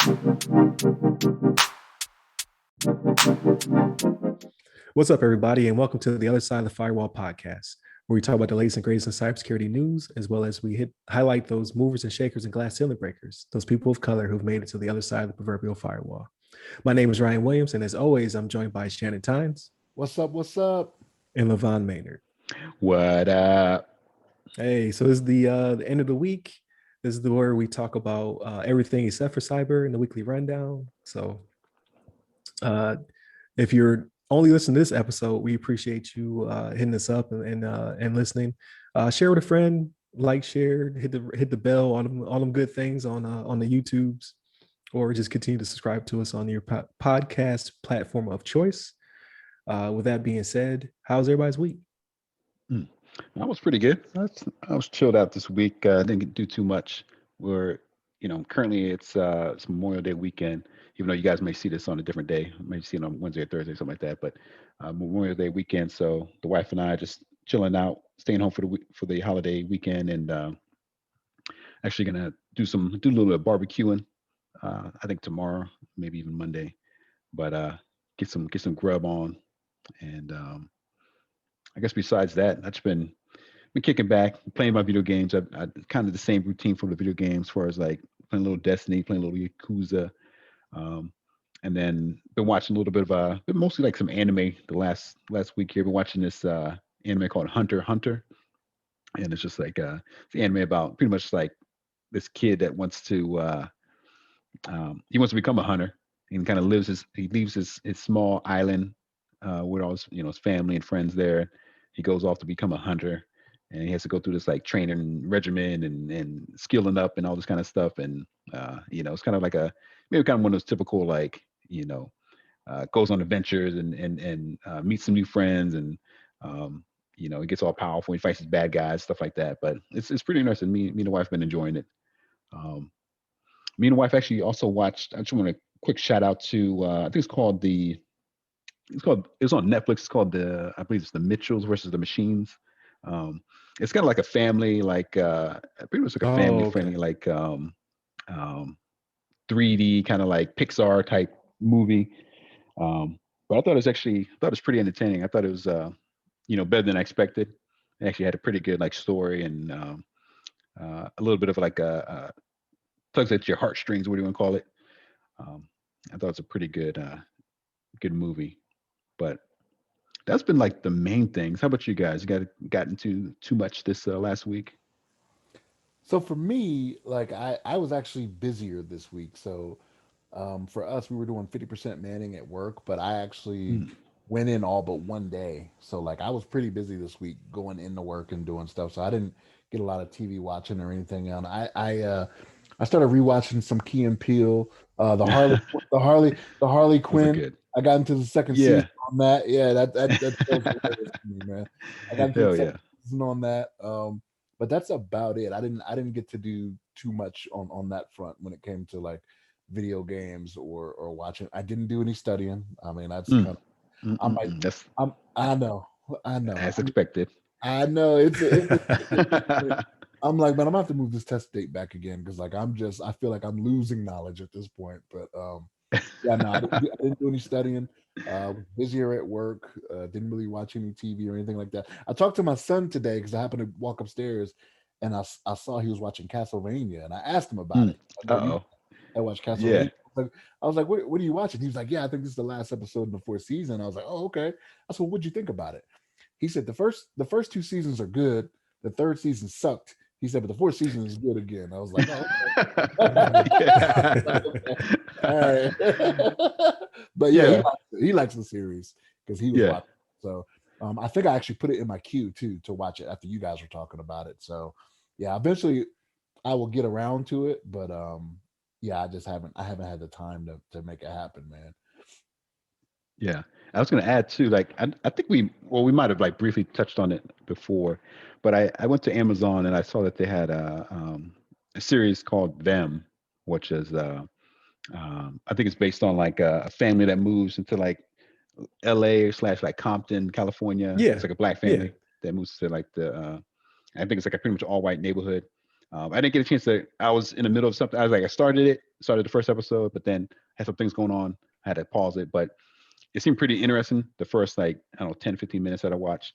What's up, everybody, and welcome to the Other Side of the Firewall podcast, where we talk about the latest and greatest in cybersecurity news, as well as we highlight those movers and shakers and glass ceiling breakers, those people of color who've made it to the other side of the proverbial firewall. My name is Ryan Williams, and as always, I'm joined by Shannon Tynes. What's up? What's up? And LeVon Maynard. What up? Hey, so this is the end of the week. This is where we talk about everything except for cyber in the weekly rundown. So if you're only listening to this episode, we appreciate you hitting us up and listening. Share with a friend, like, share, hit the bell on all them good things on the YouTubes, or just continue to subscribe to us on your podcast platform of choice. With that being said, how's everybody's week? That was pretty good. I was chilled out this week. Didn't do too much. Currently it's Memorial Day weekend. Even though you guys may see this on a different day, maybe see it on Wednesday or Thursday, something like that. But Memorial Day weekend, so the wife and I just chilling out, staying home for the holiday weekend, and actually gonna do a little bit of barbecuing. I think tomorrow, maybe even Monday. But get some grub on, and I guess besides that, I've been kicking back, playing my video games. I kind of the same routine from the video games, as far as like playing a little Destiny, playing a little Yakuza. And then been watching a little bit of mostly like some anime the last week here. Been watching this anime called Hunter x Hunter, and it's just like it's an anime about pretty much like this kid that wants to become a hunter, and kind of leaves his small island with all his family and friends there. He goes off to become a hunter, and he has to go through this like training regimen and skilling up and all this kind of stuff. And it's kind of like maybe kind of one of those typical like goes on adventures and meets some new friends, and he gets all powerful. He fights his bad guys, stuff like that. But it's pretty interesting. Me and the wife have been enjoying it. Me and the wife actually also watched. I just want a quick shout out to I think it was on Netflix. It's called I believe it's the Mitchells versus the Machines. It's kind of like a family, like pretty much like a family friendly, like 3D kind of like Pixar type movie. But I thought it was pretty entertaining. I thought it was better than I expected. It actually had a pretty good like story, and a little bit of like a tugs at your heartstrings. What do you want to call it? I thought it was a pretty good movie. But that's been like the main things. How about you guys? You got into too much this last week? So for me, like I was actually busier this week. So for us, we were doing 50% manning at work, but I actually went in all but one day. So like I was pretty busy this week going into work and doing stuff. So I didn't get a lot of TV watching or anything. And I started rewatching some Key and Peele, the Harley Quinn. I got into the second season on that. Yeah, that feels hilarious to me, man. I got into the second season on that. But that's about it. I didn't get to do too much on that front when it came to like video games or watching. I didn't do any studying. I mean, that's kind of. I know. As expected. I know it's I'm like, man, I'm gonna have to move this test date back again because like I feel like I'm losing knowledge at this point. But I didn't do any studying. Busier at work. Didn't really watch any TV or anything like that. I talked to my son today because I happened to walk upstairs and I saw he was watching Castlevania, and I asked him about it. I watched Castlevania. Yeah. I was like, what are you watching? He was like, yeah, I think this is the last episode in the 4th season. I was like, oh, okay. I said, what'd you think about it? He said the first 2 seasons are good. The 3rd season sucked. He said, but the 4th season is good again. I was like, oh, okay. All right. But yeah, he likes the series because he was watching it. So I think I actually put it in my queue too to watch it after you guys were talking about it. So yeah, eventually I will get around to it, but I haven't had the time to make it happen, man. Yeah. I was going to add too, like, I think we might have like briefly touched on it before, but I went to Amazon and I saw that they had a series called Them, which is, I think it's based on like a family that moves into like LA / like Compton, California. Yeah. It's like a black family that moves to like I think it's like a pretty much all white neighborhood. I didn't get a chance to. I was in the middle of something. I was like, I started the first episode, but then had some things going on. I had to pause it, but it seemed pretty interesting. The first, like, I don't know, 10, 15 minutes that I watched.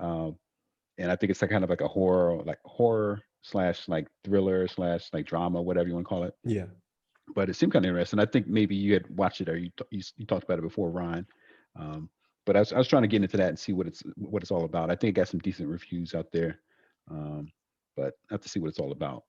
Um, and I think it's like kind of like a horror slash like thriller slash like drama, whatever you want to call it. Yeah. But it seemed kind of interesting. I think maybe you had watched it, or you talked about it before, Ryan. But I was trying to get into that and see what it's all about. I think it got some decent reviews out there, but I have to see what it's all about.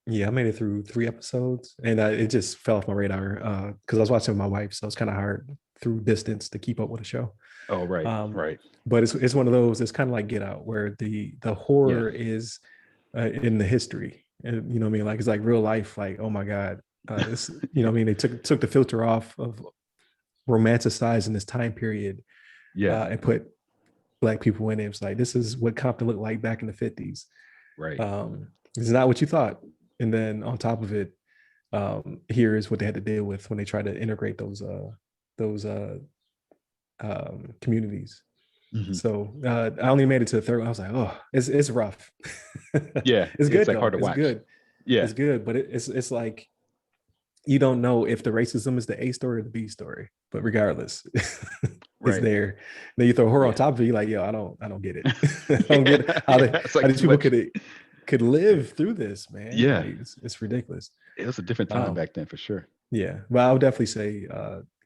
Yeah, I made it through 3 episodes, and it just fell off my radar because I was watching with my wife, so it's kind of hard through distance to keep up with the show. Oh, right, right. But it's one of those. It's kind of like Get Out, where the horror is in the history, and you know what I mean. Like it's like real life. Like, oh my god, it's, you know what I mean. They took the filter off of romanticizing this time period, and put Black people in it. It's like, this is what Compton looked like back in the 50s. Right. It's not what you thought. And then on top of it, here is what they had to deal with when they tried to integrate those communities. Mm-hmm. So I only made it to the third one. I was like, oh, it's rough. Yeah, it's good. It's like hard to watch. Good. Yeah, it's good, but it's like you don't know if the racism is the A story or the B story. But regardless, it's there. Then you throw horror on top of it. You're like, yo, I don't get it. I don't get how these people could live through this, man. Yeah, like, it's ridiculous. It was a different time back then, for sure. Yeah, but I would definitely say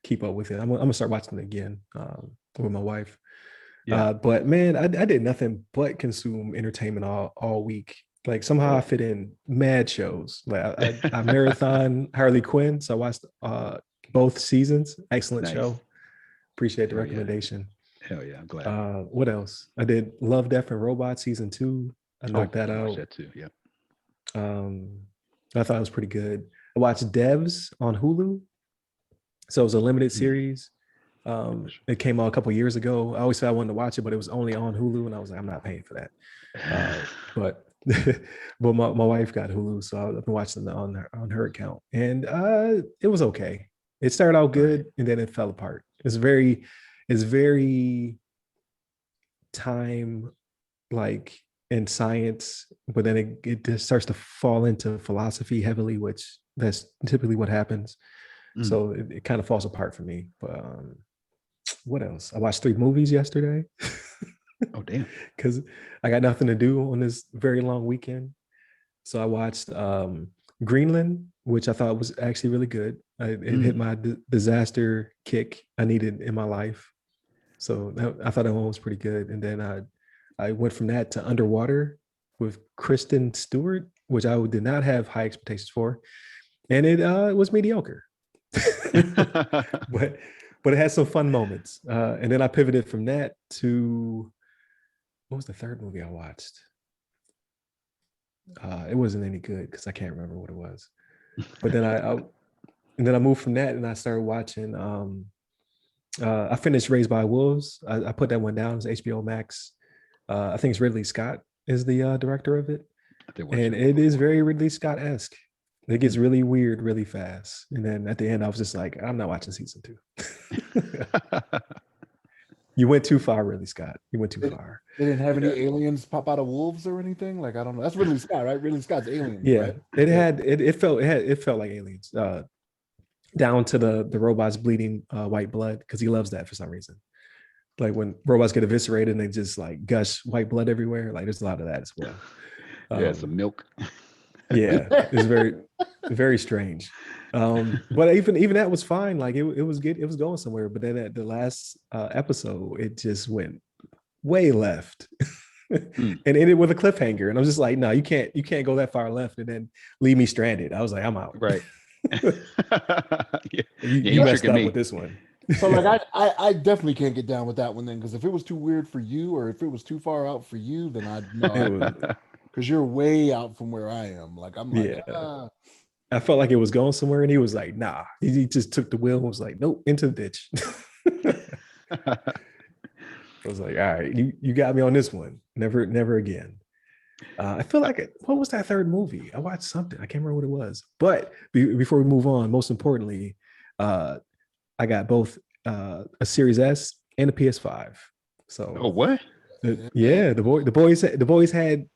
keep up with it. I'm gonna start watching it again with my wife. Yeah. But man, I did nothing but consume entertainment all week. Like somehow I fit in mad shows. Like I marathon Harley Quinn, so I watched both seasons. Excellent show. Appreciate the recommendation. Hell yeah, I'm glad. What else? I did Love, Death, and Robots season 2. I knocked that out. That too. Yeah. I thought it was pretty good. I watched Devs on Hulu. So it was a limited series. It came out a couple years ago. I always said I wanted to watch it, but it was only on Hulu, and I was like, I'm not paying for that. But my wife got Hulu, so I've been watching it on her account, and it was okay. It started out good, and then it fell apart. It's very time like in science, but then it just starts to fall into philosophy heavily, which that's typically what happens. So it kind of falls apart for me. But what else? I watched 3 movies yesterday. Oh, damn. Because I got nothing to do on this very long weekend. So I watched Greenland, which I thought was actually really good. It hit my disaster kick I needed in my life. So I thought that one was pretty good. And then I went from that to Underwater with Kristen Stewart, which I did not have high expectations for. And it was mediocre. but it had some fun moments. And then I pivoted from that to, what was the third movie I watched? It wasn't any good because I can't remember what it was. But then I moved from that and I started watching. I finished Raised by Wolves. I put that one down. It's HBO Max. I think it's Ridley Scott is the director of it, and it is very Ridley Scott-esque. It gets really weird really fast, and then at the end I was just like, I'm not watching season 2. You went too far, Ridley Scott. You went too far. They didn't have any aliens pop out of wolves or anything. Like, I don't know. That's Ridley Scott, right? Ridley Scott's Aliens. Yeah, right? It felt like Aliens. Down to the robots bleeding white blood, because he loves that for some reason. Like when robots get eviscerated and they just like gush white blood everywhere. Like there's a lot of that as well. Some milk. Yeah, it's very, very strange. But even that was fine. Like it was good. It was going somewhere. But then at the last episode, it just went way left. And ended with a cliffhanger. And I was just like, no, you can't go that far left and then leave me stranded. I was like, I'm out. Right. You messed up with this one. So like I definitely can't get down with that one then, because if it was too weird for you or if it was too far out for you, then I'd know. Because you're way out from where I am. Like I'm like, I felt like it was going somewhere, and he was like, nah. He just took the wheel and was like, nope, into the ditch. I was like, all right, you got me on this one. Never again. I feel like what was that third movie? I watched something. I can't remember what it was. But before we move on, most importantly, I got both a Series S and a PS5. So what? The boys had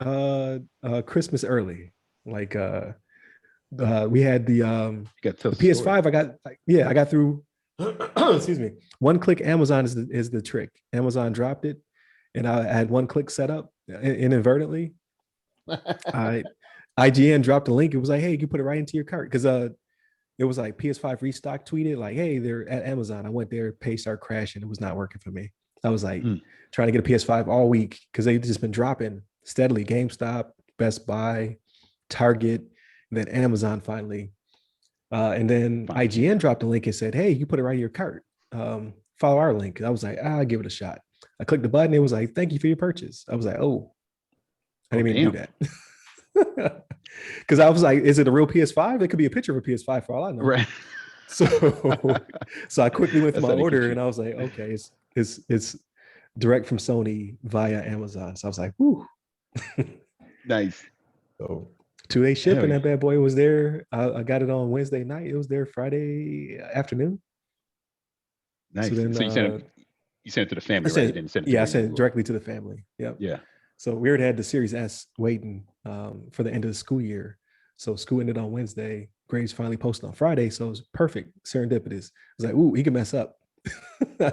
Christmas early. Like we had You got to tell the us the story. PS5. I got through. Excuse me. One click Amazon is the trick. Amazon dropped it, and I had one click set up inadvertently. I IGN dropped a link. It was like, hey, you can put it right into your cart because it was like PS5 restock tweeted like, hey, they're at Amazon. I went there, page started crashing. It was not working for me. I was like trying to get a PS5 all week because they've just been dropping steadily. GameStop, Best Buy, Target, and then Amazon finally. And then IGN dropped a link and said, hey, you put it right in your cart. Follow our link. I was like, I'll give it a shot. I clicked the button. It was like, thank you for your purchase. I was like, oh, I didn't mean to do that. Because I was like, is it a real PS5? It could be a picture of a PS5 for all I know. Right. So I quickly went through my order and I was like, okay, it's direct from Sony via Amazon. So I was like, whoo. Nice. So 2-day shipping, that bad boy was there. I got it on Wednesday night. It was there Friday afternoon. Nice. So, then, so you sent it to the family, right? You didn't send it I sent it directly to the family. Yep. Yeah. So we already had the Series S waiting for the end of the school year. So school ended on Wednesday. Grades finally posted on Friday. So it was perfect. Serendipitous. It was like, ooh, he can mess up.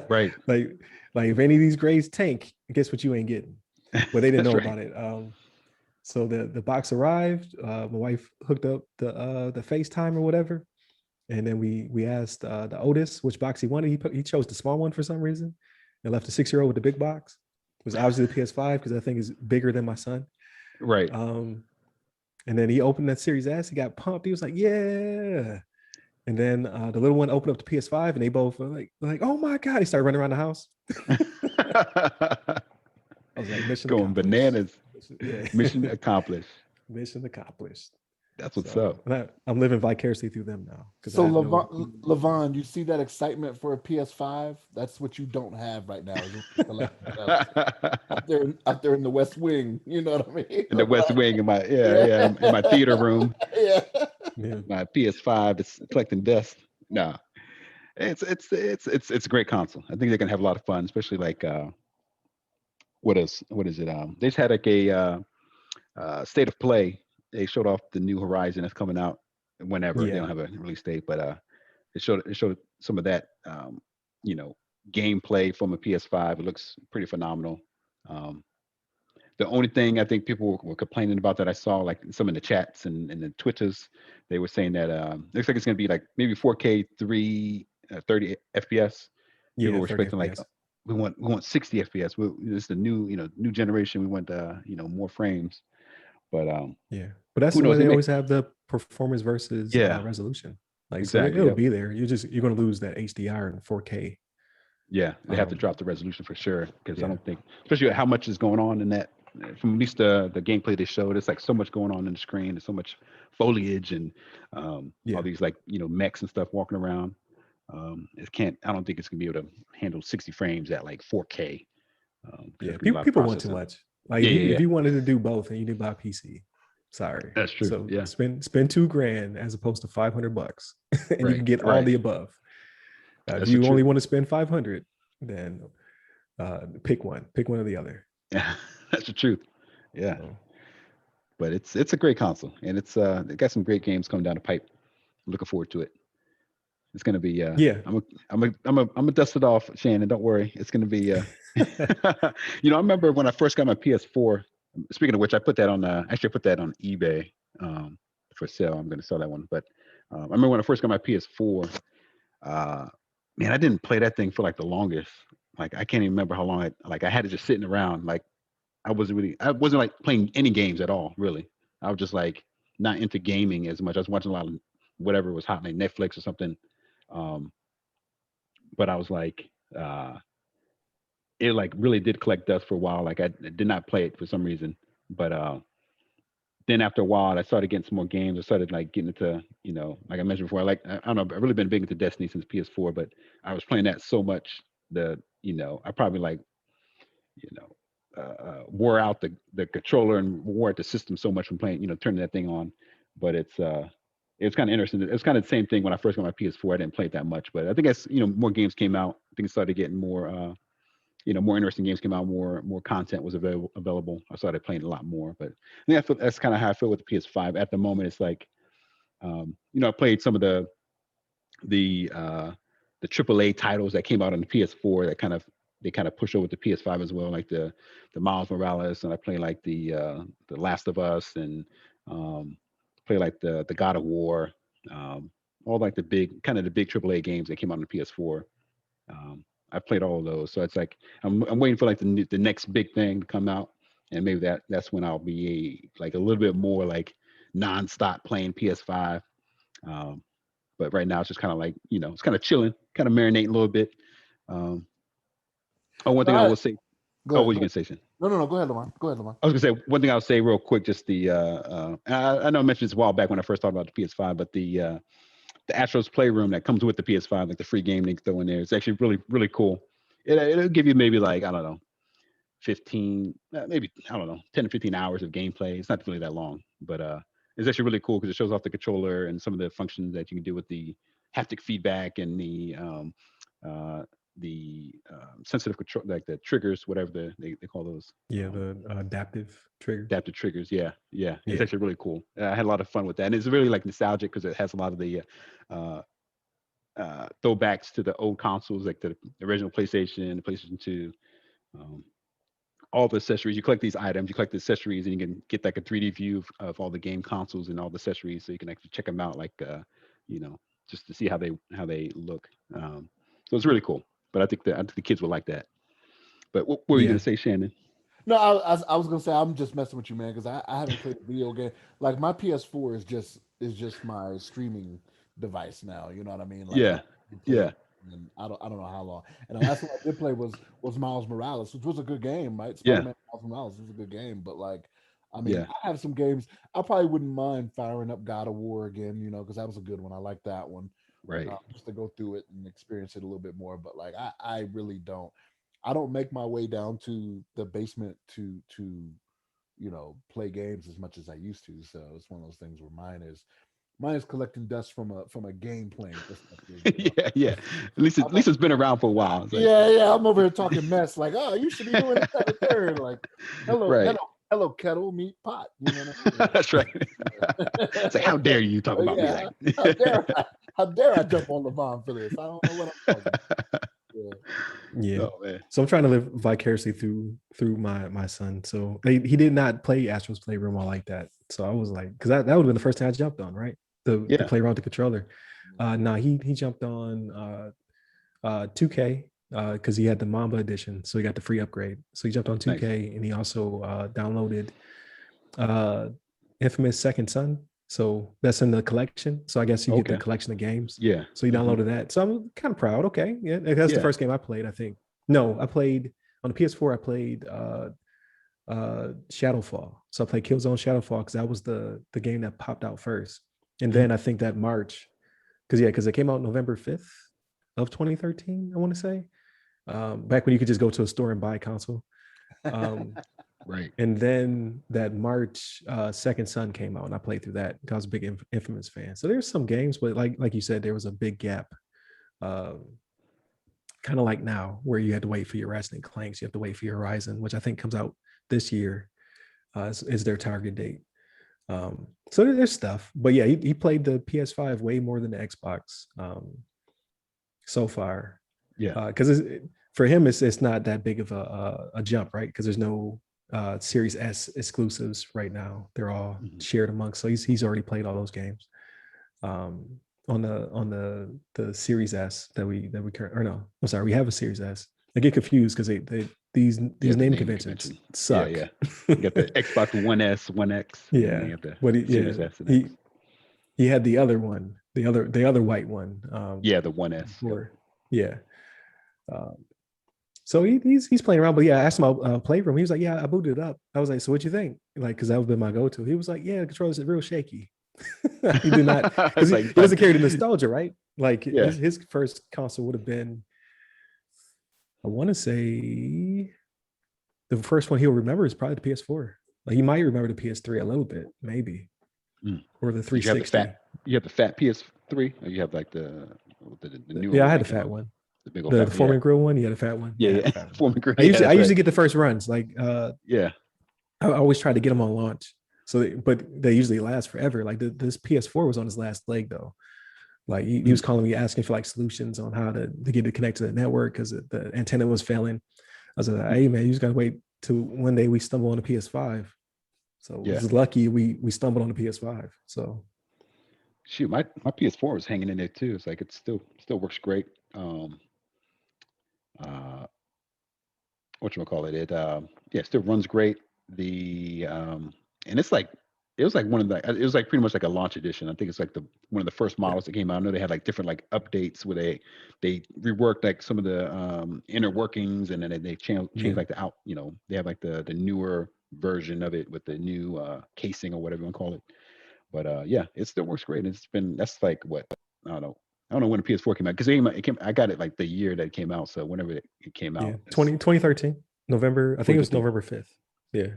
Right. like if any of these grades tank, guess what you ain't getting? But they didn't know about it. So the box arrived. My wife hooked up the FaceTime or whatever. And then we asked the Otis which box he wanted. He chose the small one for some reason and left the 6-year-old with the big box. It was obviously the PS5 because I think is bigger than my son. Right. And then he opened that Series S. He got pumped. He was like, yeah. And then the little one opened up the PS5 and they both were like, oh my God. He started running around the house. I was like, mission going bananas. Mission accomplished. Mission accomplished. That's what's up. And I'm living vicariously through them now. So LeVon, you see that excitement for a PS5? That's what you don't have right now. out there in the West Wing, you know what I mean? In the West Wing, in my in my theater room. Yeah. My PS5 is collecting dust. No, it's a great console. I think they're gonna have a lot of fun, especially like what is it? They just had like a state of play. They showed off the new Horizon that's coming out whenever. They don't have a release date, but it showed some of that gameplay from a PS5. It looks pretty phenomenal. The only thing I think people were complaining about that I saw, like some in the chats and the Twitters, they were saying that looks like it's going to be like maybe 4K 30 FPS. People were expecting FPS. Like we want 60 FPS. This is the new generation. We want more frames. But but that's the way they always have the performance versus resolution. Like exactly, so it'll be there. You're going to lose that HDR and 4K. Yeah, they have to drop the resolution for sure because I don't think, especially how much is going on in that. From at least the gameplay they showed, it's like so much going on in the screen. There's so much foliage and all these like mechs and stuff walking around. I don't think it's gonna be able to handle 60 frames at like 4K. People want too much. Like if you wanted to do both and you did buy a PC, sorry. That's true. So spend $2,000 as opposed to $500 and you can get all the above. If you only want to spend $500, then pick one or the other. Yeah, that's the truth. Yeah. But it's a great console and it's it got some great games coming down the pipe. I'm looking forward to it. It's gonna be I'm gonna dust it off, Shannon. Don't worry. It's gonna be I remember when I first got my PS4. Speaking of which, I put that on eBay for sale. I'm gonna sell that one. But I remember when I first got my PS4, man, I didn't play that thing for like the longest. Like I can't even remember how long I had it just sitting around. Like I wasn't like playing any games at all, really. I was just like not into gaming as much. I was watching a lot of whatever was hot, like Netflix or something. But I was like, it like really did collect dust for a while. Like I did not play it for some reason. But then after a while, I started getting some more games. I started like getting into, like I mentioned before, I don't know, I've really been big into Destiny since PS4, but I was playing that so much that, I probably wore out the controller and wore out the system so much from playing, turning that thing on. But it's kind of interesting. It's kind of the same thing when I first got my PS4. I didn't play it that much, but I think as more games came out, I think it started getting more more interesting games came out, more content was available. I started playing a lot more. But I think that's kind of how I feel with the PS5 at the moment. It's like, I played some of the AAA titles that came out on the PS4 that they kind of push over to PS5 as well, like the Miles Morales, and I play like the Last of Us, and play like the God of War, all like the big AAA games that came out on the PS4. I've played all of those, so it's like I'm waiting for like the next big thing to come out, and maybe that's when I'll be like a little bit more like nonstop playing PS5. Um, but right now it's just kind of like, it's kind of chilling, kind of marinating a little bit. Um, one thing I will say. Go Oh, ahead. what were you gonna say, Shan? No. Go ahead, Lamar. Go ahead, Lamar. I was gonna say one thing I'll say real quick. Just I know I mentioned this a while back when I first talked about the PS5, but the Astros Playroom that comes with the PS5, like the free game they throw in there, it's actually really really cool. It'll give you maybe like, I don't know, 15, maybe, I don't know, 10 to 15 hours of gameplay. It's not really that long, but it's actually really cool because it shows off the controller and some of the functions that you can do with the haptic feedback and the sensitive control, like the triggers, whatever they call those. Yeah, the adaptive triggers. Adaptive triggers. Yeah. It's Yeah. actually really cool. I had a lot of fun with that, and it's really like nostalgic because it has a lot of the throwbacks to the old consoles, like the original PlayStation, the PlayStation 2. All the accessories. You collect these items, you collect the accessories, and you can get like a 3D view of all the game consoles and all the accessories, so you can actually check them out, like just to see how they look. So it's really cool. But I think the kids will like that. But what were you gonna say, Shannon? No, I was gonna say I'm just messing with you, man, because I haven't played a video game. Like my PS4 is just my streaming device now. You know what I mean? Like I haven't played Yeah. and I don't know how long. And the last one I did play was Miles Morales, which was a good game, right? Yeah. Spider-Man Miles Morales was a good game, but like, I mean, Yeah. I have some games. I probably wouldn't mind firing up God of War again, because that was a good one. I like that one. Right. Just to go through it and experience it a little bit more. But like, I really don't. I don't make my way down to the basement to play games as much as I used to. So it's one of those things where mine is collecting dust from a game playing perspective. Yeah. At least it's been around for a while. It's like, Yeah. I'm over here talking mess. Like, oh, you should be doing this, that, and the third. Like, hello, Right. hello, kettle, meet pot. You know what I mean? That's right. It's like, how dare you talk about me like how dare I jump on LeVon for this? I don't know what I'm talking about. Yeah. Oh, man. So I'm trying to live vicariously through my son. So he did not play Astros Playroom all like that. So I was like, because that would have been the first thing I jumped on, right? The play around the controller. No, he jumped on 2K because he had the Mamba edition, so he got the free upgrade. So he jumped on 2K, nice. And he also downloaded Infamous Second Son. So that's in the collection. So I guess you get the collection of games. Yeah. So he downloaded that. So I'm kind of proud. Okay. Yeah. That's the first game I played, I think. No, I played on the PS4, I played Shadowfall. So I played Killzone Shadowfall because that was the game that popped out first. And then I think that March, because it came out November 5th of 2013, I want to say. Back when you could just go to a store and buy a console. Right. And then that March Second Son came out, and I played through that because I was a big Infamous fan. So there's some games, but like you said, there was a big gap. Kind of like now, where you had to wait for your Ratchet and Clanks, you have to wait for your Horizon, which I think comes out this year, is their target date. So there's stuff, but yeah, he played the PS5 way more than the Xbox so far. Yeah, because for him, it's not that big of a jump, right? Because there's no Series S exclusives right now; they're all shared amongst. So he's already played all those games. On the Series S that we or no, I'm sorry, we have a Series S. I get confused because these naming conventions suck. Yeah. You got the Xbox One S, One X. Yeah, but Series S and X. He had the other one, the other white one. The One S. Yeah. So he's playing around, but yeah, I asked him about Playroom. He was like, "Yeah, I booted it up." I was like, "So what'd you think?" Like, because that would have been my go-to. He was like, "Yeah, the controller's real shaky." He did not, because he doesn't carry the nostalgia, right? Like his first console would have been, I want to say, the first one he'll remember is probably the PS4. Like he might remember the PS3 a little bit, maybe, or the 360. You have the fat PS3, or you have like the new? Yeah, I had the fat one. The big old The fat, yeah, Foreman Grill one, yeah, the fat one. yeah, Yeah, I had yeah. the fat one. Foreman Grill, I yeah, usually I that's usually right. get the first runs. Like Yeah, I always try to get them on launch. But they usually last forever. Like this PS4 was on his last leg though. Like he was calling me asking for like solutions on how to get it connected to the network because the antenna was failing. I was like, hey man, you just gotta wait till one day we stumble on the PS5. So it yeah. was lucky we stumbled on the PS5. So Shoot, my PS4 is hanging in there too. It's like it still works great. Uh, what you call it? Yeah, still runs great. The and it's like it was like one of the it was like pretty much like a launch edition. I think it's like the one of the first yeah, models that came out. I know they had like different like updates where they reworked like some of the inner workings, and then they changed yeah, like the out. They have like the newer version of it with the new casing or whatever you want to call it. But yeah, it still works great. That's like what I don't know. I don't know when the PS4 came out because I got it like the year that it came out. So whenever it came yeah. out, it's 2013, November. I think it was 2013. November 5th. Yeah,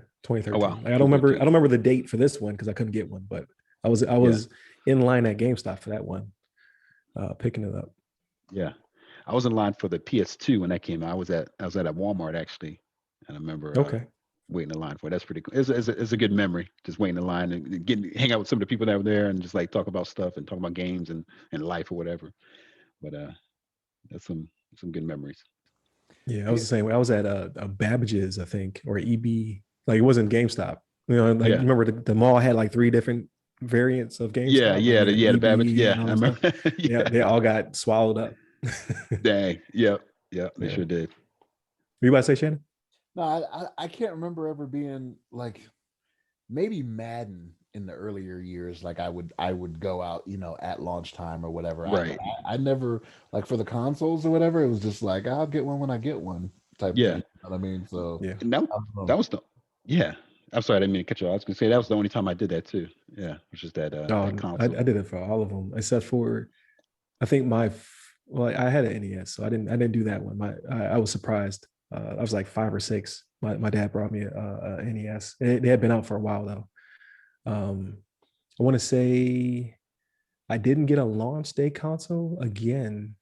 Oh wow, 2013. Like, I 2013. don't remember the date for this one because I couldn't get one, but I Yeah, was in line at GameStop for that one, picking it up. yeah. I was in line for the PS2 when that came out. I was at a Walmart actually, and I remember Okay. waiting in line for it. That's pretty cool. It's a good memory, just waiting in line and hang out with some of the people that were there and just like talk about stuff and talk about games and life or whatever. But that's some good memories. Yeah, I was Yeah, the same way. I was at a Babbage's, I think, or EB. Like it wasn't GameStop. Like you Yeah, remember the mall had like three different variants of yeah, GameStop. Like yeah, you had the Babbage. EB Yeah, and all I that remember. stuff. Yeah, Yeah, they all got swallowed up. dang. Yep, yeah, they Yeah. sure did. You about to say, Shannon? no, I can't remember ever being like maybe Madden in the earlier years. Like I would go out, at launch time or whatever. Right. I never like for the consoles or whatever. It was just like I'll get one when I get one type thing. Yeah, You know what I mean? So Yeah. and that I don't know. that was the yeah. I'm sorry, I didn't mean to cut you off. I was gonna say that was the only time I did that too. Yeah, which is that I console. did it for all of them except for I think well, I had an NES, so I didn't do that one. I was surprised. I was like 5 or 6. My dad brought me a NES. They had been out for a while though. I want to say I didn't get a launch day console again,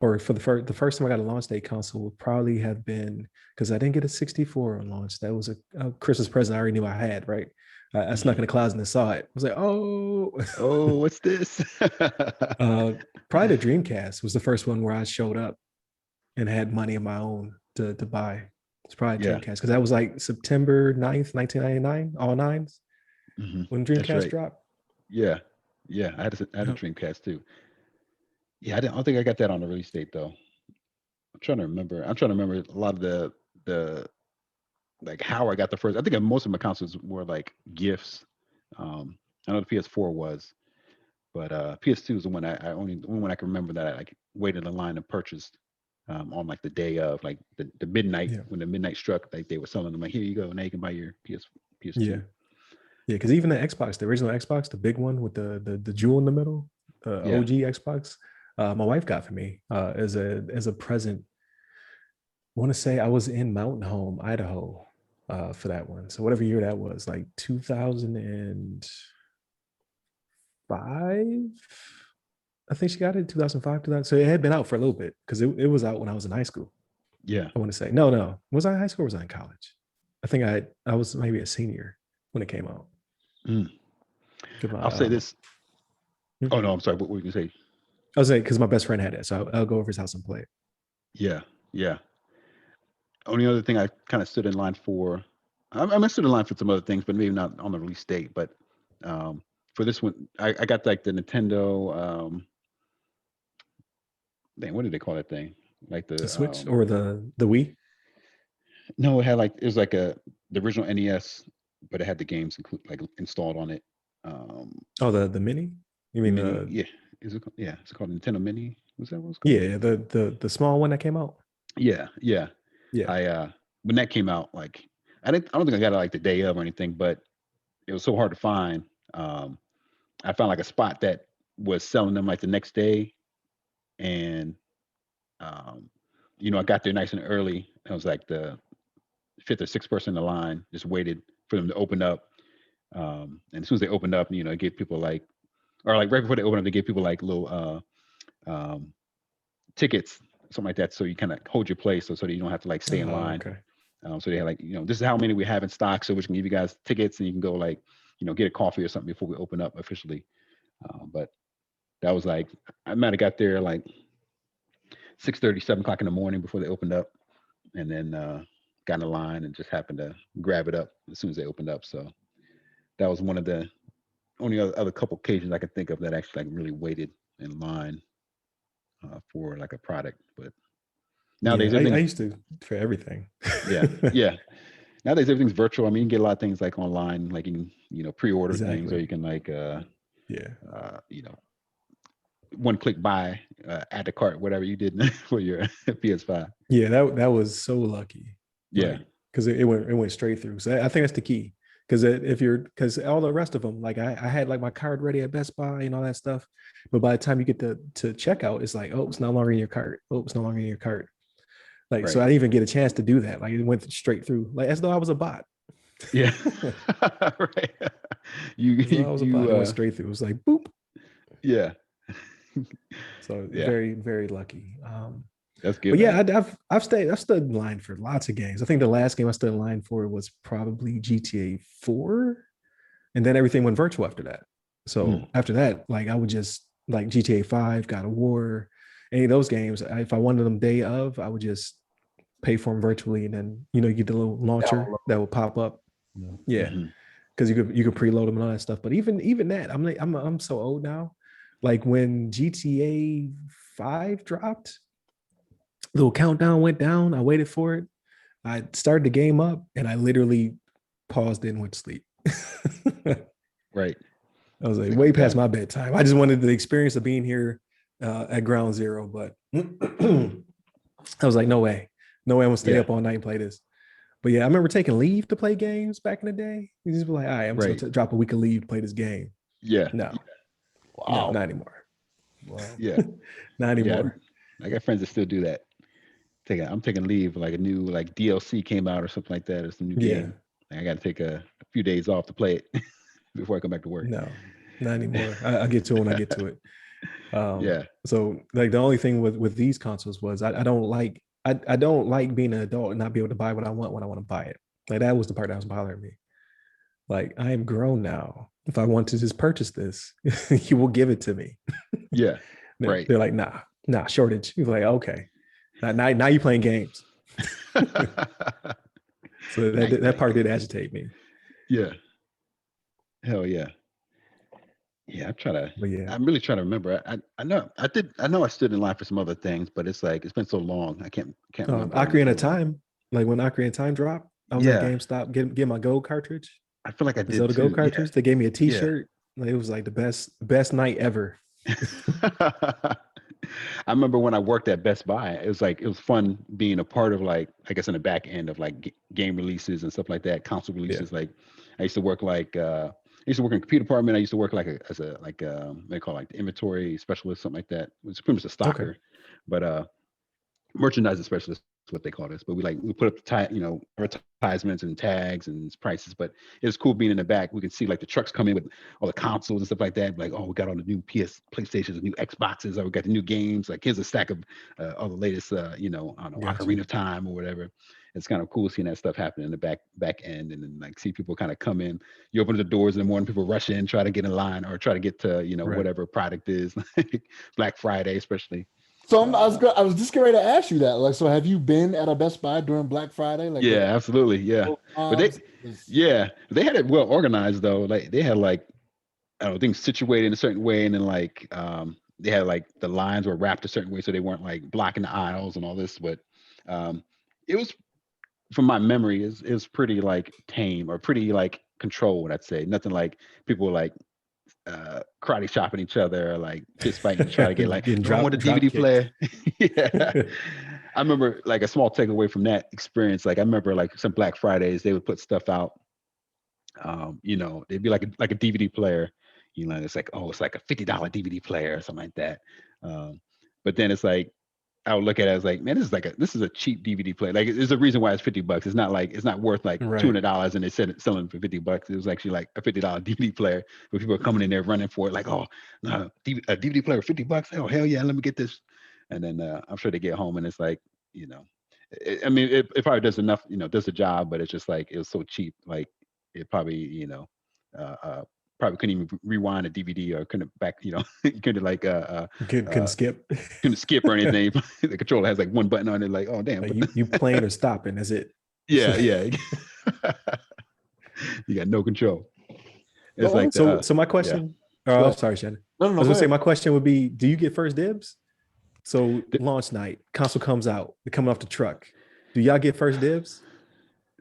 or for the first time I got a launch day console would probably have been because I didn't get a 64 on launch. That was a Christmas present I already knew I had, right? I snuck Mhm. in the closet and saw it. I was like, oh, Oh, what's this? uh, probably the Dreamcast was the first one where I showed up and had money of my own to buy. It's probably Yeah, Dreamcast because that was like September 9th, 1999, all nines when that's Dreamcast right. dropped. Yeah, yeah. I had a Yep. Dreamcast too. Yeah, I don't think I got that on the release date though. I'm trying to remember a lot of the like how I got the first. I think most of my consoles were like gifts. I know the PS4 was, but PS2 is the one the only one I can remember that I like waited in line and purchased on like the day of like the midnight Yeah. when the midnight struck. Like they were selling them like here you go now you can buy your PS2. Yeah. Yeah. Because even the Xbox, the original Xbox, the big one with the jewel in the middle, Yeah, OG Xbox, my wife got for me as a present. I want to say I was in Mountain Home, Idaho, for that one. So whatever year that was, like 2005. I think she got it in 2005, 2000. So it had been out for a little bit because it was out when I was in high school. yeah. I want to say no. Was I in high school or was I in college? I think I was maybe a senior when it came out. Mm. 'Cause I'll say this. Oh no, I'm sorry. What were you gonna say? I was saying because my best friend had it, so I'll go over his house and play it. Yeah, yeah. Only other thing I kind of stood in line for, I stood in line for some other things, but maybe not on the release date. But for this one, I got like the Nintendo. Dang, what did they call that thing? Like The the Switch or the Wii? no, it was like the original NES, but it had the games like installed on it. Um, Oh, the mini? You the mean mini, the yeah, yeah, it's called Nintendo Mini. Was that what it's called? yeah the small one that came out? Yeah, yeah. Yeah, I when that came out, like I don't think I got it like the day of or anything, but it was so hard to find. Um, I found like a spot that was selling them like the next day, and um, I got there nice and early. I was like the fifth or sixth person in the line, just waited for them to open up. And as soon as they opened up, it gave people like, or like right before they opened up, they gave people like little um, tickets something like that. So you kind of hold your place, so that you don't have to like stay in line. Okay. So they had like, this is how many we have in stock, so we can give you guys tickets, and you can go like, get a coffee or something before we open up officially. But that was like, I might have got there like 6:30, 7 o'clock in the morning before they opened up, and then got in a line and just happened to grab it up as soon as they opened up. So that was one of the only other couple occasions I could think of that actually like really waited in line for like a product. But nowadays, I everything's, used to for everything. yeah. Nowadays, everything's virtual. I mean, you can get a lot of things like online, like you can, pre-order things, or Exactly. you can like, Yeah. one click buy, add to cart, whatever you did for your PS5. Yeah, that was so lucky. Yeah. Because it went straight through. So I think that's the key. Because all the rest of them, like I had like my card ready at Best Buy and all that stuff, but by the time you get to checkout, it's like, oh, it's no longer in your cart. Oh, it's no longer in your cart. Like, so I Right. didn't even get a chance to do that. Like, it went straight through, like as though I was a bot. Yeah. Right. As though I was a bot. It went straight through. It was like boop. Yeah. So Yeah. very, very lucky. That's good. But yeah, Man. I've stood in line for lots of games. I think the last game I stood in line for was probably GTA 4, and then everything went virtual after that. So after that, like I would just like GTA 5, God of War, any of those games. If I wanted them day of, I would just pay for them virtually, and then you get the little launcher that would pop up. Yeah, because you could preload them and all that stuff. But even that, I'm so old now. Like when GTA 5 dropped, little countdown went down. I waited for it. I started the game up, and I literally paused it and went to sleep. Right. I was like way past my bedtime. I just wanted the experience of being here at Ground Zero, but I was like, no way, I'm gonna stay up all night and play this. But yeah, I remember taking leave to play games back in the day. You just be like, all right, I'm just gonna drop a week of leave to play this game. Yeah. No, Wow. no, not anymore. Wow. Yeah. Not anymore. Yeah, I got friends that still do that. I'm taking leave, like a new like DLC came out or something like that, or some new game. I got to take a few days off to play it before I come back to work. No, not anymore. I'll get to it when I get to it. Yeah. So like the only thing with these consoles was I don't like being an adult and not be able to buy what I want when I want to buy it. Like that was the part that was bothering me. Like I am grown now. If I want to just purchase this, you will give it to me. Yeah. Right. They're like, nah, shortage. You're like, okay. Now you're playing games. So that part did agitate me. Yeah. Hell yeah. Yeah, I'm really trying to remember. I know I stood in line for some other things, but it's like it's been so long. I can't remember. Ocarina of Time. Like when Ocarina of Time dropped, I was at GameStop getting my gold cartridge. I feel like I did Zelda too. Gold cartridge. They gave me a T-shirt. Like, it was like the best night ever. I remember when I worked at Best Buy, it was fun being a part of like, I guess in the back end of like game releases and stuff like that, console releases. Like I used to work like I used to work in the computer department. I used to work like what they call like the inventory specialist, something like that. It's pretty much a stalker, but merchandising specialist is what they call this. But we put up the advertisements and tags and prices. But it was cool being in the back. We could see like the trucks come in with all the consoles and stuff like that. Like, oh, we got all the new PlayStations, the new Xboxes, or we got the new games. Like, here's a stack of all the latest, I don't know, Ocarina of Time or whatever. It's kind of cool seeing that stuff happen in the back end, and then like see people kind of come in. You open the doors in the morning, people rush in, try to get in line or try to get to whatever product is. Black Friday, especially. So I was just getting ready to ask you that. Like, so have you been at a Best Buy during Black Friday? Like, yeah, absolutely, yeah. But they had it well organized though. Like they had like, I don't know, things situated in a certain way, and then like they had like the lines were wrapped a certain way so they weren't like blocking the aisles and all this. But it was, from my memory, it was pretty like tame or pretty like controlled. I'd say nothing like people were like karate chopping each other or like fist fighting to try to get like with a DVD player. Yeah. I remember like a small takeaway from that experience. Like I remember like some Black Fridays, they would put stuff out. They'd be like a DVD player. It's like, oh, it's like a $50 DVD player or something like that. But then it's like, I would look at it as like, man, this is a cheap DVD player. Like, there's a reason why it's $50. It's not worth like $200, and they said it's selling for $50. It was actually like a $50 DVD player, but people are coming in there running for it. Like, oh, no, a DVD player $50. Oh, hell yeah, let me get this. and then I'm sure they get home and it's like, you know, I mean, it probably does enough, you know, does the job, but it's just like it was so cheap, like it probably, you know, uh, uh, probably couldn't even rewind a DVD or couldn't back, you know, you couldn't like Couldn't skip. couldn't skip or anything. The controller has like one button on it, like, oh damn, Like you playing or stopping, that's it. yeah, yeah. You got no control. It's like So my question, I'm sorry, Shannon. No, I was gonna say my question would be, do you get first dibs? So launch night, console comes out, they're coming off the truck. Do y'all get first dibs?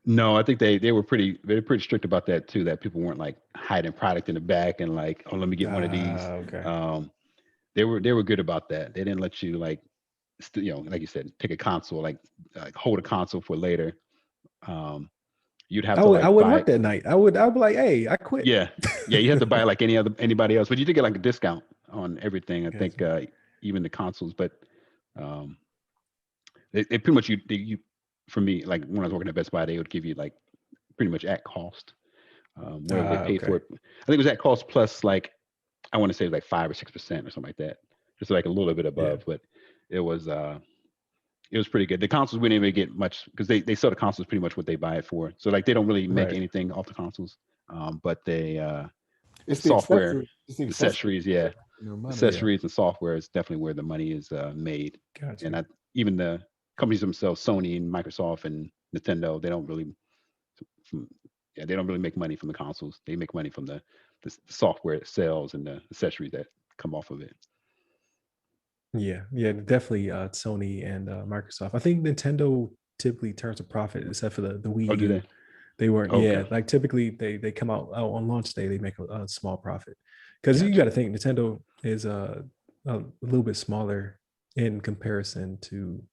No, I think they were pretty strict about that too. That people weren't like hiding product in the back and like, oh, let me get one of these. Okay. They were good about that. They didn't let you like, you know, like you said, take a console, like hold a console for later. You'd have I to would, like I wouldn't buy. work that night. I'd be like, hey, I quit. Yeah, yeah. You have to buy like anybody else, but you did get like a discount on everything. I think even the consoles, but it pretty much you for me, like when I was working at Best Buy, they would give you like pretty much at cost. Whatever they paid for it. I think it was at cost plus like I want to say it was like 5 or 6% or something like that. Just like a little bit above, but it was pretty good. The consoles we didn't even get much because they sell the consoles pretty much what they buy it for. So like they don't really make anything off the consoles. But they it's software, the accessories, accessories and software is definitely where the money is made. Gotcha. And even the companies themselves, Sony and Microsoft and Nintendo, they don't really make money from the consoles. They make money from the software it sells and the accessories that come off of it. Yeah, definitely Sony and Microsoft. I think Nintendo typically turns a profit, except for the Wii U. Oh, do they? They weren't. Okay. Yeah, like typically they come out on launch day, they make a small profit because you got to think Nintendo is a little bit smaller in comparison to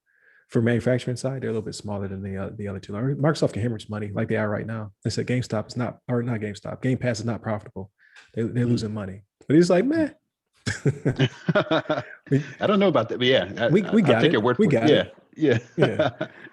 for manufacturing side. They're a little bit smaller than the other two. Microsoft can hemorrhage money like they are right now. They said GameStop is not, or not GameStop. Game Pass is not profitable. They're losing money, but he's like, man. I don't know about that, but yeah, we got it. We got it. Yeah.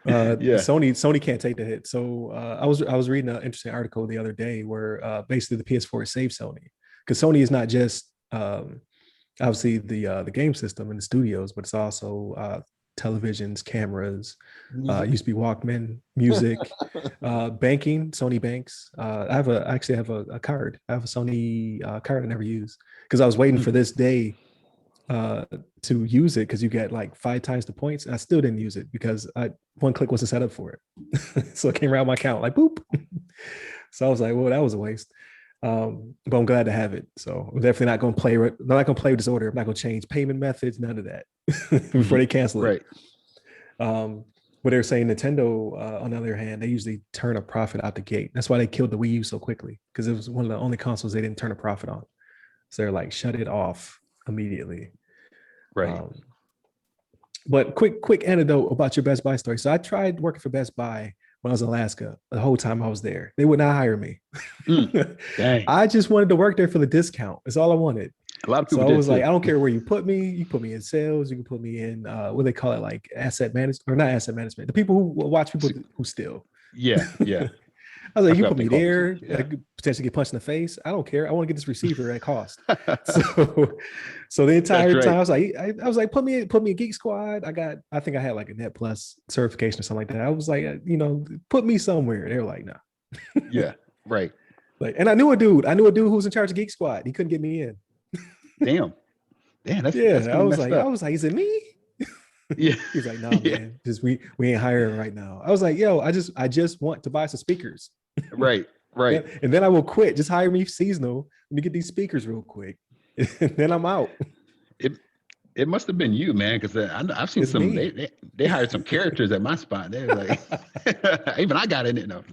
Sony can't take the hit. So I was reading an interesting article the other day where basically the PS4 saved Sony because Sony is not just obviously the game system and the studios, but it's also televisions, cameras, used to be Walkman, music, banking, Sony banks. I actually have a card. I have a Sony card I never use because I was waiting for this day to use it because you get like 5 times the points. And I still didn't use it because one click wasn't set up for it. So it came around my account like boop. So I was like, well, that was a waste. But I'm glad to have it. So I'm definitely not going to play. I'm not going to play with this order. I'm not going to change payment methods, none of that before they cancel it. Right. But they're saying Nintendo, on the other hand, they usually turn a profit out the gate. That's why they killed the Wii U so quickly because it was one of the only consoles they didn't turn a profit on. So they're like, shut it off immediately. Right. But quick anecdote about your Best Buy story. So I tried working for Best Buy when I was in Alaska. The whole time I was there, they would not hire me. Dang. I just wanted to work there for the discount. That's all I wanted. A lot of people. So I was like, I don't care where you put me. You put me in sales. You can put me in what they call it, like asset management, or not asset management. The people who watch people who steal. Yeah. I was like, you put me there, I could potentially get punched in the face. I don't care. I want to get this receiver at cost. So the entire time I was like, put me in Geek Squad. I think I had like a Net Plus certification or something like that. I was like, put me somewhere. They were like, no. Yeah, right. Like, and I knew a dude who was in charge of Geek Squad. He couldn't get me in. Damn, that's I was like, is it me? Yeah. He's like, no, man, just we ain't hiring right now. I was like, yo, I just want to buy some speakers. Right. And then I will quit. Just hire me seasonal. Let me get these speakers real quick. And then I'm out. It must have been you, man, because I've seen some. They hired some characters at my spot. They were like, even I got in it. No.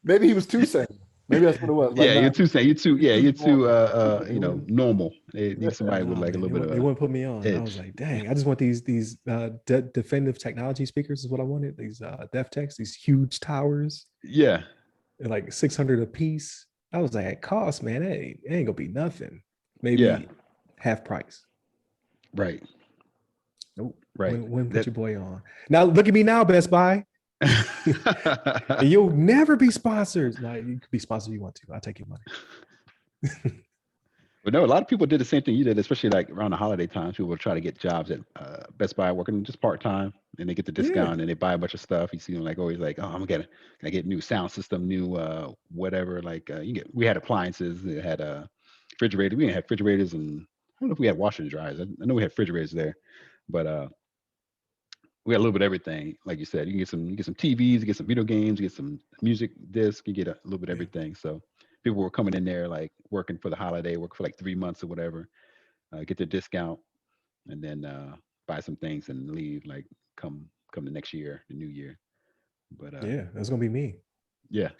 Maybe he was too sane. Maybe that's what it was. Like, you're too sane. You're too normal. They need somebody with like a little bit of. They wouldn't put me on. Edge. I was like, dang, I just want these definitive technology speakers is what I wanted. These DefTechs, these huge towers. Yeah. And like 600 a piece. I was like, at cost, man, it ain't gonna be nothing. Maybe half price. Right. Nope. Right. When put your boy on. Now look at me now, Best Buy. And you'll never be sponsored. No, you could be sponsored if you want to. I'll take your money. But no, a lot of people did the same thing you did, especially like around the holiday times. People would try to get jobs at Best Buy working just part time, and they get the Yeah, discount and they buy a bunch of stuff. You see them like always like, oh, can I get new sound system, new whatever. Like we had appliances, they had a refrigerator. We didn't have refrigerators, and I don't know if we had washer and dryers. I know we had refrigerators there, but we had a little bit of everything. Like you said, you get some TVs, you get some video games, you get some music discs, you get a little bit of yeah, everything. So people were coming in there like working for the holiday, work for like 3 months or whatever, get their discount, and then buy some things and leave. Like come the next year, the new year. But yeah. That's gonna be me. yeah,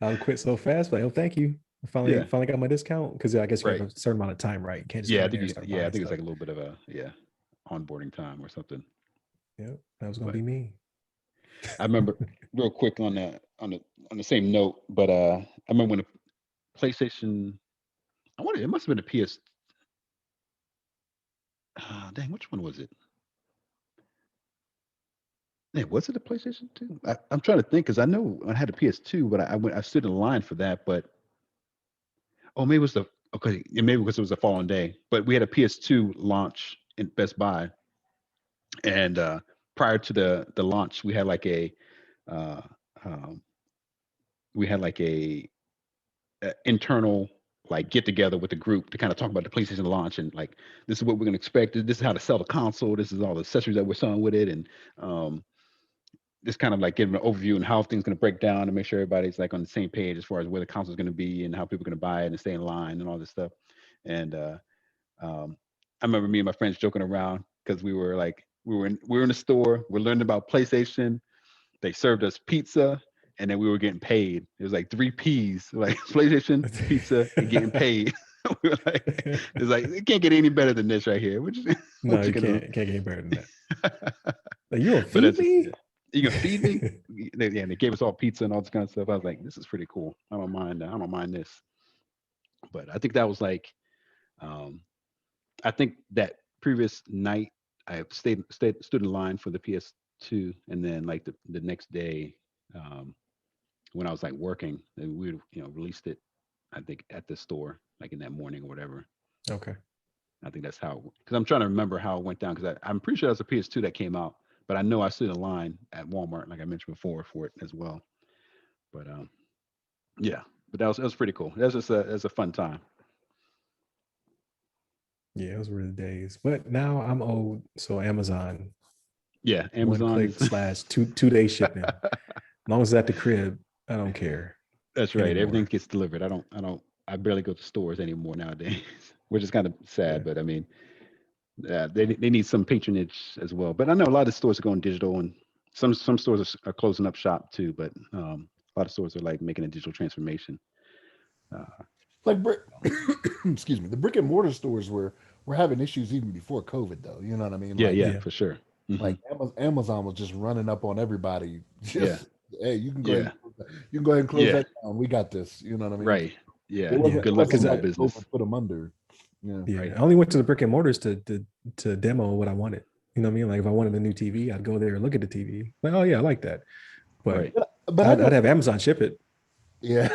I'll quit so fast, but oh, thank you. I finally yeah, finally got my discount because I guess you have right. a certain amount of time, right? You can't just go Yeah, in there and start I buying think it's stuff. like a little bit of a onboarding time or something. Yeah, that was gonna But be me. I remember real quick on the same note. But I remember when the PlayStation, I wonder it must have been a PS. Dang, which one was it? Yeah, was it a PlayStation 2? I'm trying to think because I know I had a PS2, but I stood in line for that. But oh, maybe it was the okay, yeah, maybe because it was a fallen day. But we had a PS2 launch in Best Buy, and prior to the launch, uh, um, we had like a internal like get together with the group to kind of talk about the PlayStation launch and like this is what we're gonna expect. This is how to sell the console. This is all the accessories that we're selling with it, and um, just kind of like giving an overview and how things going to break down to make sure everybody's like on the same page as far as where the console is going to be and how people are going to buy it and stay in line and all this stuff. And um, I remember me and my friends joking around because we were in the store, we're learning about PlayStation. They served us pizza, and then we were getting paid. It was like three P's, like PlayStation, pizza, and getting paid. We were like, it's like it can't get any better than this right here. No, What you you gonna can't get any better than that. do? Like, you gonna But feed that's just me? you gonna feed me? Yeah, and they gave us all pizza and all this kind of stuff. I was like, this is pretty cool. I don't mind that. I don't mind this. But I think that was like, um, I think that previous night I stood in line for the PS2, and then like the next day, um, when I was like working, we released it. I think at the store, like in that morning or whatever. Okay. I think that's how. Because I'm trying to remember how it went down. Because I'm pretty sure that's a PS2 that came out, but I know I stood in line at Walmart, like I mentioned before, for it as well. But yeah, but that was pretty cool. That's a fun time. Yeah, those were the days. But now I'm old, so Amazon, Yeah, one Amazon click is. slash two-day shipping. As long as it's at the crib, I don't care That's right. Everything anymore. gets delivered. I barely go to stores anymore nowadays, which is kind of sad. Yeah. But I mean, they need some patronage as well. But I know a lot of stores are going digital, and some stores are closing up shop too. But a lot of stores are like making a digital transformation. Uh, Like excuse me, the brick and mortar stores were having issues even before COVID, though. You know what I mean? yeah, Like yeah, Yeah. for sure. Hmm. Amazon was just running up on everybody. Yeah, Just hey, you can go ahead, yeah, you can go ahead and close yeah. that down. We got this. You know what I mean? Right. Yeah. Yeah. It Good luck to Because wasn't small like business. COVID put them under. Yeah. yeah, Right. I only went to the brick and mortars to demo what I wanted. You know what I mean? Like if I wanted a new TV, I'd go there and look at the TV. Like, oh yeah, I like that. But Right. But I I'd know, have Amazon ship it. yeah.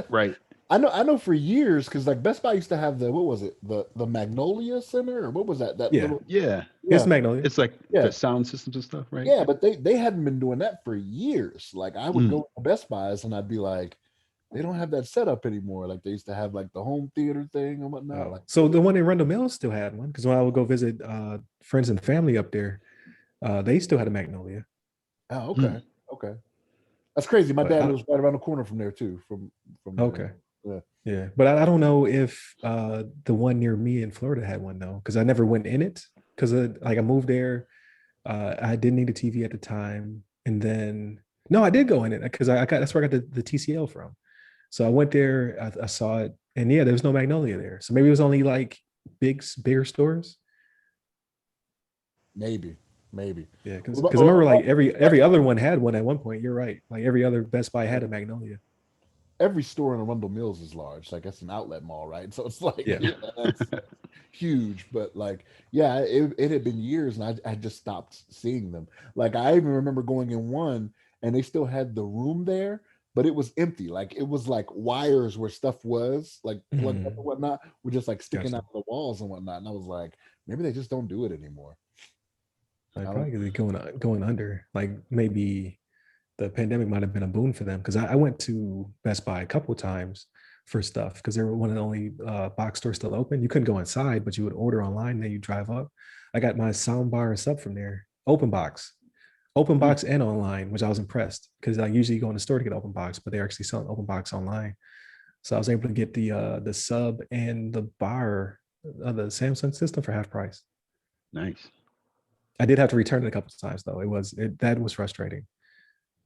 Right. I know for years because like Best Buy used to have the what was it the Magnolia Center or what was that Yeah. little Yeah. It's yeah Magnolia. It's like yeah the sound systems and stuff, right? yeah but they hadn't been doing that for years. Like I would Mm. go to Best Buys and I'd be like they don't have that set up anymore. Like they used to have like the home theater thing and whatnot. Oh, Like so the one in Rundle Mills still had one because when I would go visit friends and family up there, they still had a Magnolia. oh Mm. okay that's crazy. My But dad lives right around the corner from there too from there. okay, Yeah. yeah, but I don't know if the one near me in Florida had one though, because I never went in it because like I moved there. I didn't need a TV at the time, and then no, I did go in it because I got that's where I got the TCL from. So I went there, I saw it, and yeah, there was no Magnolia there. So maybe it was only like bigger stores. Maybe maybe. Yeah, because Well, I remember well, like every other one had one at one point. You're right. Like every other Best Buy had a Magnolia. every store in Arundel Mills is large. Like that's an outlet mall, right? So it's like, Yeah. yeah, that's huge. But like, yeah, it had been years, and I just stopped seeing them. Like I even remember going in one, and they still had the room there, but it was empty. Like it was like wires where stuff was like plugged up Mm, and whatnot were just like sticking gotcha. out of the walls and whatnot. And I was like, maybe they just don't do it anymore. Like I don't. probably 'cause they're going under. Like maybe the pandemic might have been a boon for them because I went to Best Buy a couple of times for stuff because they were one of the only box stores still open. You couldn't go inside, but you would order online. Then you drive up. I got my sound bar and stuff from there. Open Mm. box and online, which I was impressed because I usually go in the store to get open box, but they're actually selling open box online. So I was able to get the sub and the bar of the Samsung system for half price. Nice. I did have to return it a couple of times though. That was frustrating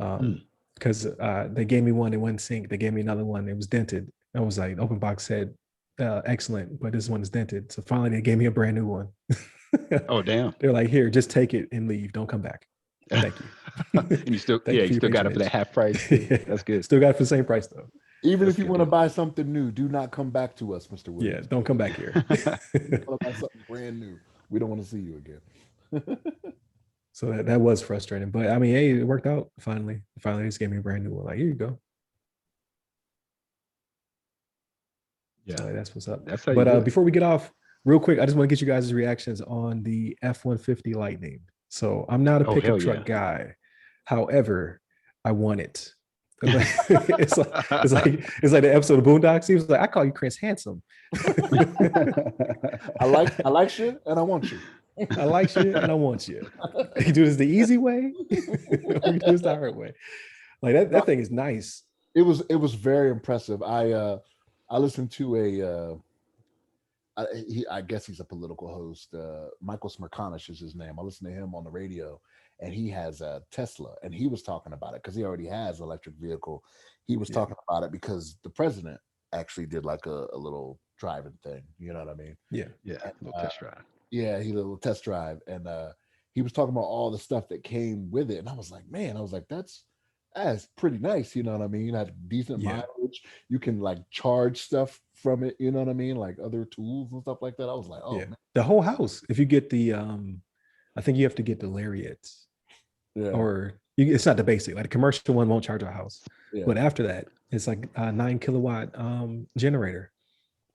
Mm. because they gave me one, it wouldn't sync. They gave me another one, it was dented. I was like, open box said excellent, but this one is dented. So finally, they gave me a brand new one. Oh, damn. They're like, here, just take it and leave. Don't come back. Thank you. And you still, Thank you yeah, for you your still got it for that patronage. half price too. That's good. Still got it for the same price though. Even That's if you good want to deal. buy something new, do not come back to us, Mr. Yeah, Williams. don't come back here. If you want to buy something brand new, we don't want to see you again. So that was frustrating. But I mean, hey, it worked out finally. Finally, they just gave me a brand new one. Like, here you go. Yeah, So that's what's up. that's how you But do it. before we get off, real quick, I just want to get you guys' reactions on the F-150 Lightning. So I'm not a Oh, pickup hell truck yeah. guy. However, I want it. it's like it's like the episode of Boondocks. He was like, I call you Chris Handsome. I like shit and I want you. I like you and I want you. You do this the easy way, or you do this the hard way. Like that thing is nice. It was very impressive. I listened to I guess he's a political host. Michael Smerconish is his name. I listened to him on the radio, and he has a Tesla, and he was talking about it because he already has an electric vehicle. He was Yeah. talking about it because the president actually did like a little driving thing. You know what I mean? Yeah. Yeah, And, little test drive. yeah, he did a little test drive, and he was talking about all the stuff that came with it, and I was like, man, that's pretty nice. You know what I mean? You have decent Yeah. mileage. You can like charge stuff from it. You know what I mean? Like other tools and stuff like that. I was like, oh Yeah. man, The whole house. If you get the I think you have to get the lariats, yeah, or it's not the basic. Like the commercial one won't charge a house. yeah. But after that, it's like a 9 kilowatt generator.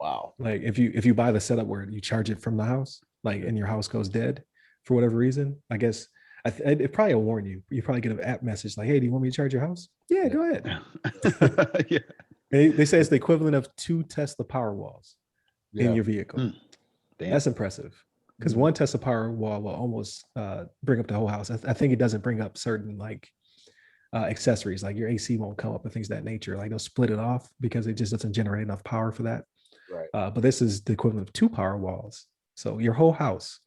Wow. Like if you buy the setup where you charge it from the house, like and your house goes dead for whatever reason, I guess it probably will warn you. You probably get an app message like, "Hey, do you want me to charge your house?" Yeah, Yeah. go ahead. Yeah. They say it's the equivalent of 2 Tesla power walls Yeah. in your vehicle. Mm. Damn. That's impressive because Mhm. 1 Tesla power wall will almost bring up the whole house. I think it doesn't bring up certain like accessories, like your AC won't come up and things of that nature. Like they'll split it off because it just doesn't generate enough power for that. Right. But this is the equivalent of 2 power walls. So your whole house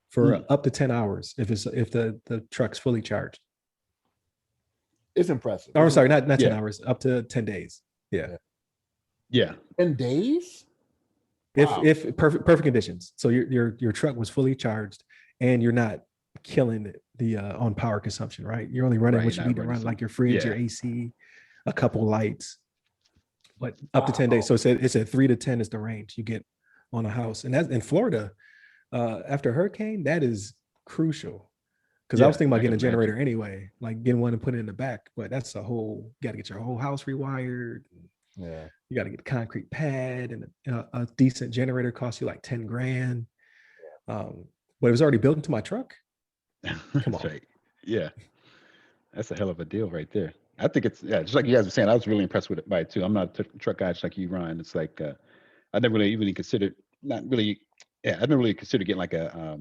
for up to 10 hours if the truck's fully charged. It's impressive. Oh, I'm sorry, not 10 Yeah. hours, up to 10 days. Yeah. Yeah. 10 days. If Wow. if perfect conditions. So your truck was fully charged and you're not killing the on power consumption, right? You're only running Right, what you're you not need to running run, like some- your fridge, your yeah. AC, a couple lights, but up to 10 days. So it's a 3 to 10 is the range you get on a house. And that's in Florida, after a hurricane, that is crucial. Because I was Yeah, thinking about I getting a can imagine. generator anyway, like getting one and put it in the back, but that's got to get your whole house rewired. Yeah. You got to get a concrete pad, and a decent generator costs you like 10 grand. But it was already built into my truck. That's on. right. Yeah. That's a hell of a deal right there. I think it's, yeah, just like you guys were saying, I was really impressed with it by it too. I'm not a truck guy just like you, Ryan. It's like I never really even considered, not really, yeah, I never really considered getting like a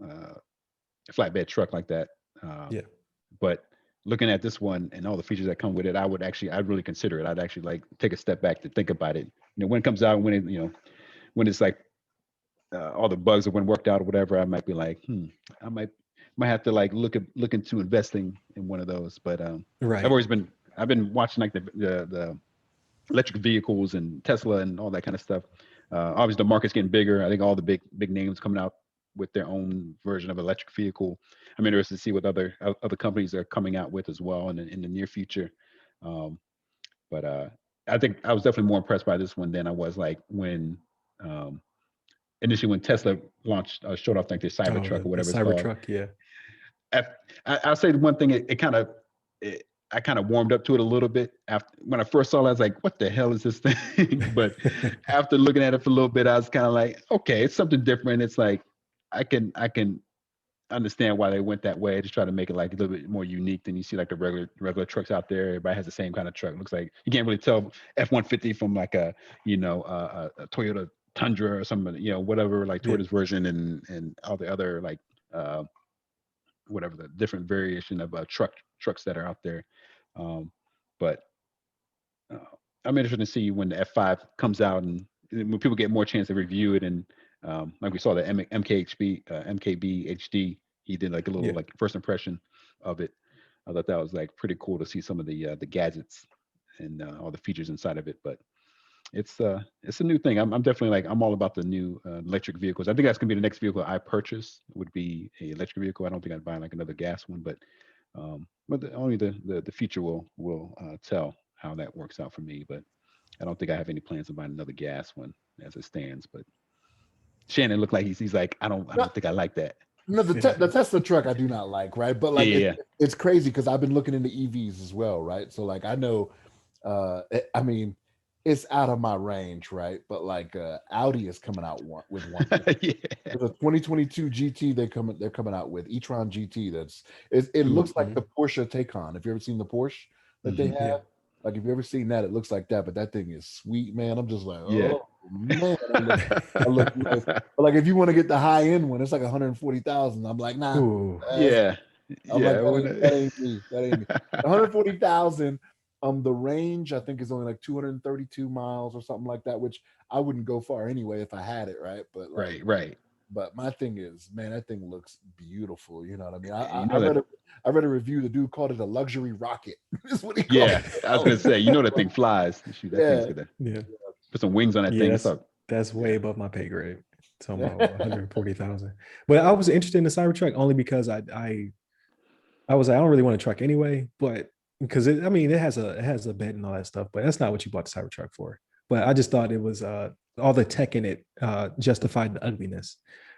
a flatbed truck like that. Yeah. But looking at this one and all the features that come with it, I'd really consider it. I'd actually like take a step back to think about it. You know, when it comes out, when it's like all the bugs have been worked out or whatever, I might be like, I might have to like look into investing in one of those. But Right. I've been watching like the electric vehicles and Tesla and all that kind of stuff. Obviously, the market's getting bigger. I think all the big names coming out with their own version of electric vehicle. I'm interested to see what other companies are coming out with as well in the near future. But I think I was definitely more impressed by this one than I was like when initially when Tesla launched showed off like their Cybertruck or whatever it's called. Cybertruck, yeah. I'll say the one thing it kind of I kind of warmed up to it a little bit after when I first saw it. I was like, "What the hell is this thing?" But after looking at it for a little bit, I was kind of like, "Okay, it's something different." It's like I can understand why they went that way to try to make it like a little bit more unique than you see like the regular trucks out there. Everybody has the same kind of truck. It looks like you can't really tell F-150 from like a Toyota Tundra or something, whatever, like Yeah. Toyota's version and all the other like uh, whatever the different variation of trucks that are out there. But uh, I'm interested to see when the F5 comes out and when people get more chance to review it. And like we saw the MKB HD, he did like a little Yeah. like first impression of it. I thought that was like pretty cool to see some of the gadgets and all the features inside of it. But it's a new thing. I'm definitely like I'm all about the new electric vehicles. I think that's gonna be the next vehicle I purchase would be a electric vehicle. I don't think I'd buy like another gas one, but only the future will tell how that works out for me. But I don't think I have any plans of buying another gas one as it stands. But Shannon looked like he's like I don't think I like that. No, the Tesla truck I do not like, right? But like Yeah. it's crazy because I've been looking into EVs as well, right? So like I know, I mean, it's out of my range, right? But like Audi is coming out with one. Yeah. There's a 2022 GT they're coming out with e-tron GT. It looks like the Porsche Taycan. If you ever seen the Porsche that they have, Yeah. like if you ever seen that, it looks like that. But that thing is sweet, man. I'm just like, Yeah. oh man, I look nice. But like if you want to get the high end one, it's like 140,000. I'm like, nah. Ooh. Yeah. I'm like, Yeah. that ain't me. That ain't me. 140,000. The range I think is only like 232 miles or something like that, which I wouldn't go far anyway if I had it, right? But like, Right. but my thing is, man, that thing looks beautiful. You know what I mean? You I know that. I read a review. The dude called it a luxury rocket. Is what he called Yeah, it. I was gonna say, that thing flies. Shoot, that thing's Yeah. gonna Yeah. put some wings on that Yeah, thing. that's It's up. that's way Yeah. above my pay grade. Talking about 140,000. But I was interested in the Cybertruck only because I was like, I don't really want a truck anyway, but because it has a bed and all that stuff, but that's not what you bought the Cybertruck for. But I just thought it was all the tech in it justified the ugliness.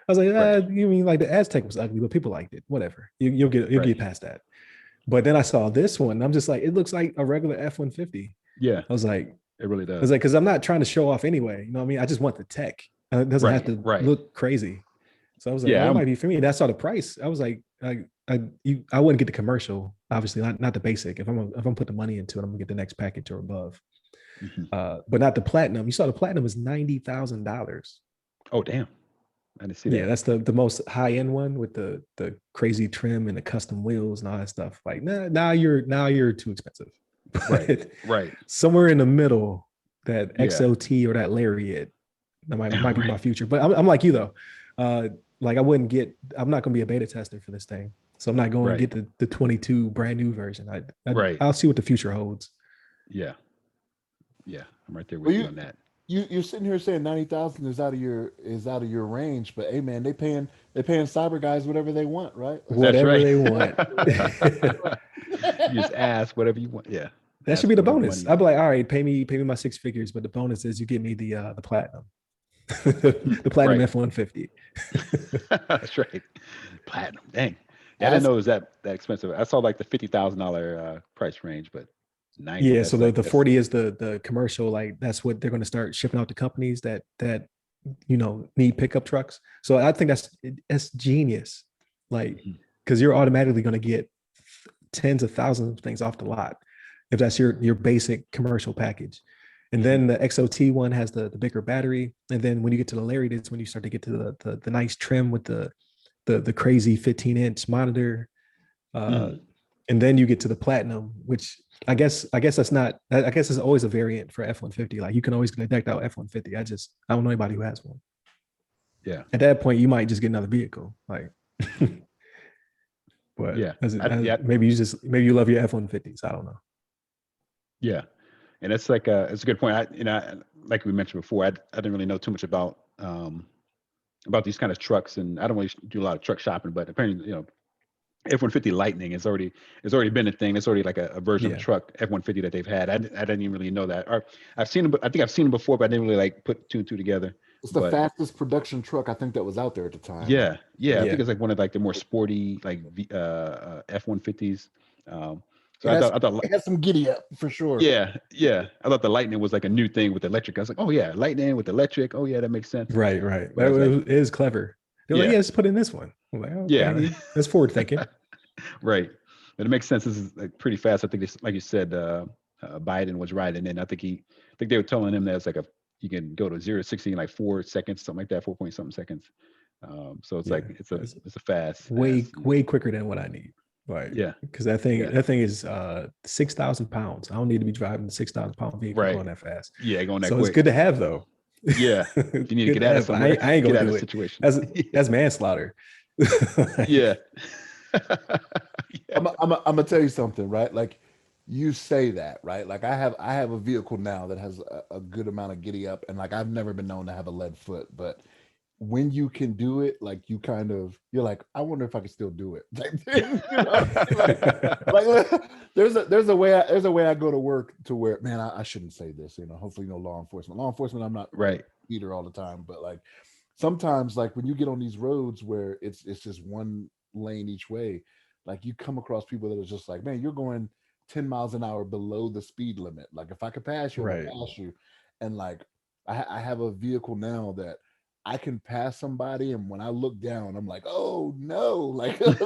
I was like, Right. you mean like the Aztec was ugly, but people liked it. Whatever. You'll get Right. past that. But then I saw this one, and I'm just like, it looks like a regular F-150. Yeah, I was like, it really does. because I'm not trying to show off anyway. You know what I mean? I just want the tech. It doesn't have to Right. look crazy. So I was like, Yeah, that might be for me. And I saw the price. I was like, I wouldn't get the commercial, obviously, not the basic. If I'm putting the money into it, I'm gonna get the next package or above. Mhm. But not the platinum. You saw the platinum is $90,000. Oh damn, I didn't see that. Yeah, that's the most high end one with the crazy trim and the custom wheels and all that stuff. Like, now you're too expensive. But Right. somewhere in the middle, that Yeah. XLT or that Lariat, that might be my Right. future. But I'm like you though. Like I'm not gonna be a beta tester for this thing. So I'm not going to Right. get the 22 brand new version. Right. I'll see what the future holds. Yeah. I'm right there with Well, you on that. you're sitting here saying 90,000 is out of your range, but hey man, they paying cyber guys whatever they want, right? Whatever That's right. they want. You just ask whatever you want. Yeah. That Ask should be the whatever bonus. money I'd be like, all right, pay me my 6 figures, but the bonus is you give me the platinum. The platinum Right. F-150. That's right. Platinum. Dang. Yeah, I didn't know it was that expensive. I saw like the $50,000 price range, but 90. Yeah, that's so like the 40 is the commercial. Like that's what they're going to start shipping out to companies that need pickup trucks. So I think that's genius. Like, because you're automatically going to get tens of thousands of things off the lot if that's your basic commercial package. And then the XOT one has the bigger battery. And then when you get to the Lariat, it's when you start to get to the nice trim with the crazy 15-inch monitor. And then you get to the platinum, which I guess that's not. I guess it's always a variant for F-150. Like you can always get a decked out F-150. I don't know anybody who has one. Yeah. At that point, you might just get another vehicle. Like, but Yeah. Maybe you love your F-150s. I don't know. Yeah. And it's like it's a good point. Like we mentioned before, I didn't really know too much about these kind of trucks, and I don't really do a lot of truck shopping. But apparently, F-150 Lightning has already been a thing. It's already like a version of truck F-150 that they've had. I didn't even really know that. Or I've seen them, but I think I've seen them before, but I didn't really like put two and two together. It's the fastest production truck I think that was out there at the time. Yeah, right? I think it's like one of like the more sporty like F-150s. So I thought, it has some giddy up for sure. yeah. I thought the lightning was like a new thing with electric. I was like, oh yeah, lightning with electric. Oh yeah, that makes sense. Right. But I was like, It is clever. They're like, yeah, yeah, just put in this one. I'm like, yeah, okay, that's forward thinking. right. But it makes sense. This is like pretty fast. I think this, like you said, Biden was right, and then I think they were telling him that it's like you can go to 0 to 60 in like 4 seconds, something like that, 4 point something seconds. So it's Yeah, like it's a fast, way fast, way quicker than what I need. Like, yeah, because that thing is 6,000 pounds. I don't need to be driving a 6,000 pound vehicle right, going that fast. yeah, going that So it's quick. good to have though. Yeah, if you need to Good get to out of have. somewhere, I ain't get gonna out of do a it. situation. That's manslaughter. Yeah. I'm gonna tell you something, right? Like you say that, right? Like I have a vehicle now that has a good amount of giddy up, and like I've never been known to have a lead foot, but when you can do it, like you're like, I wonder if I could still do it. Type thing, you know what I mean? Like there's a way I go to work to where, man, I shouldn't say this, you know. Hopefully, no law enforcement. I'm not Right. either all the time, but like sometimes, like when you get on these roads where it's just one lane each way, like you come across people that are just like, man, you're going 10 miles an hour below the speed limit. Like if I could pass you, Right. I'll pass you. And like I have a vehicle now that I can pass somebody, and when I look down, I'm like, oh no, like, please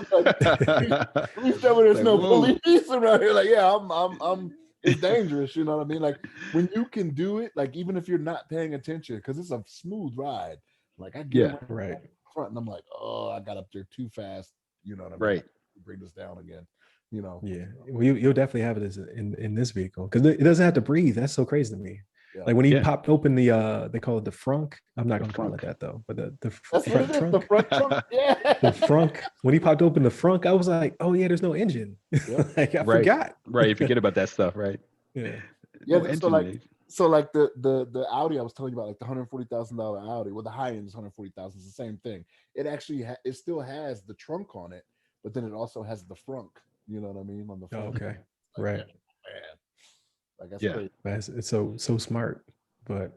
tell me there's Like, no whoa. police around here. Like, yeah, I'm it's dangerous, you know what I mean? Like when you can do it, like even if you're not paying attention, because it's a smooth ride. Like I get Yeah. around Right. front and I'm like, oh, I got up there too fast. You know what I mean? Right. Bring this down again. You know? Yeah. Well, you'll definitely have it in this vehicle because it doesn't have to breathe. That's so crazy to me. Yeah. Like when he Yeah. popped open the they call it the frunk. I'm not The gonna call it frunk. that though, but the That's what front it is. The trunk. front trunk. Yeah. The frunk. When he popped open the frunk, I was like, oh yeah, there's no engine. Yep. Like I Right. forgot. Right. You forget about that stuff, right? Yeah. Yeah. No So engine. like the Audi I was telling you about, like the $140,000 Audi, well, the high end is 140,000. It's the same thing. It actually it still has the trunk on it, but then it also has the frunk. You know what I mean? On the Oh, front. okay. Like, Right. man, like that's Yeah. crazy. It's so smart. But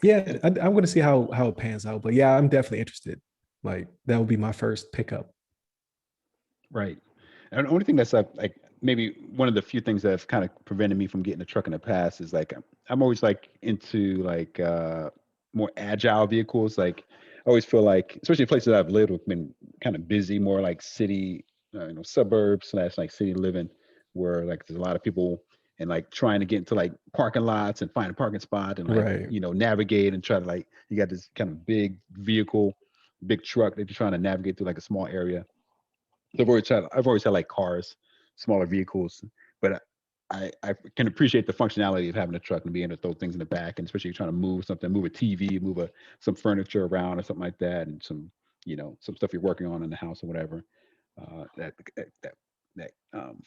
yeah, I'm gonna see how it pans out. But yeah, I'm definitely interested. Like that would be my first pickup. Right. And the only thing that's like maybe one of the few things that have kind of prevented me from getting a truck in the past is like I'm always like into like more agile vehicles. Like I always feel like, especially places that I've lived with, been kind of busy, more like city, suburbs / like city living, where like there's a lot of people and like trying to get into like parking lots and find a parking spot and like Right. navigate and try to like you got this kind of big vehicle, big truck that you're trying to navigate through like a small area. I've always had like cars, smaller vehicles, but I can appreciate the functionality of having a truck and being able to throw things in the back, and especially trying to move something, move a TV, some furniture around or something like that, and some stuff you're working on in the house or whatever. That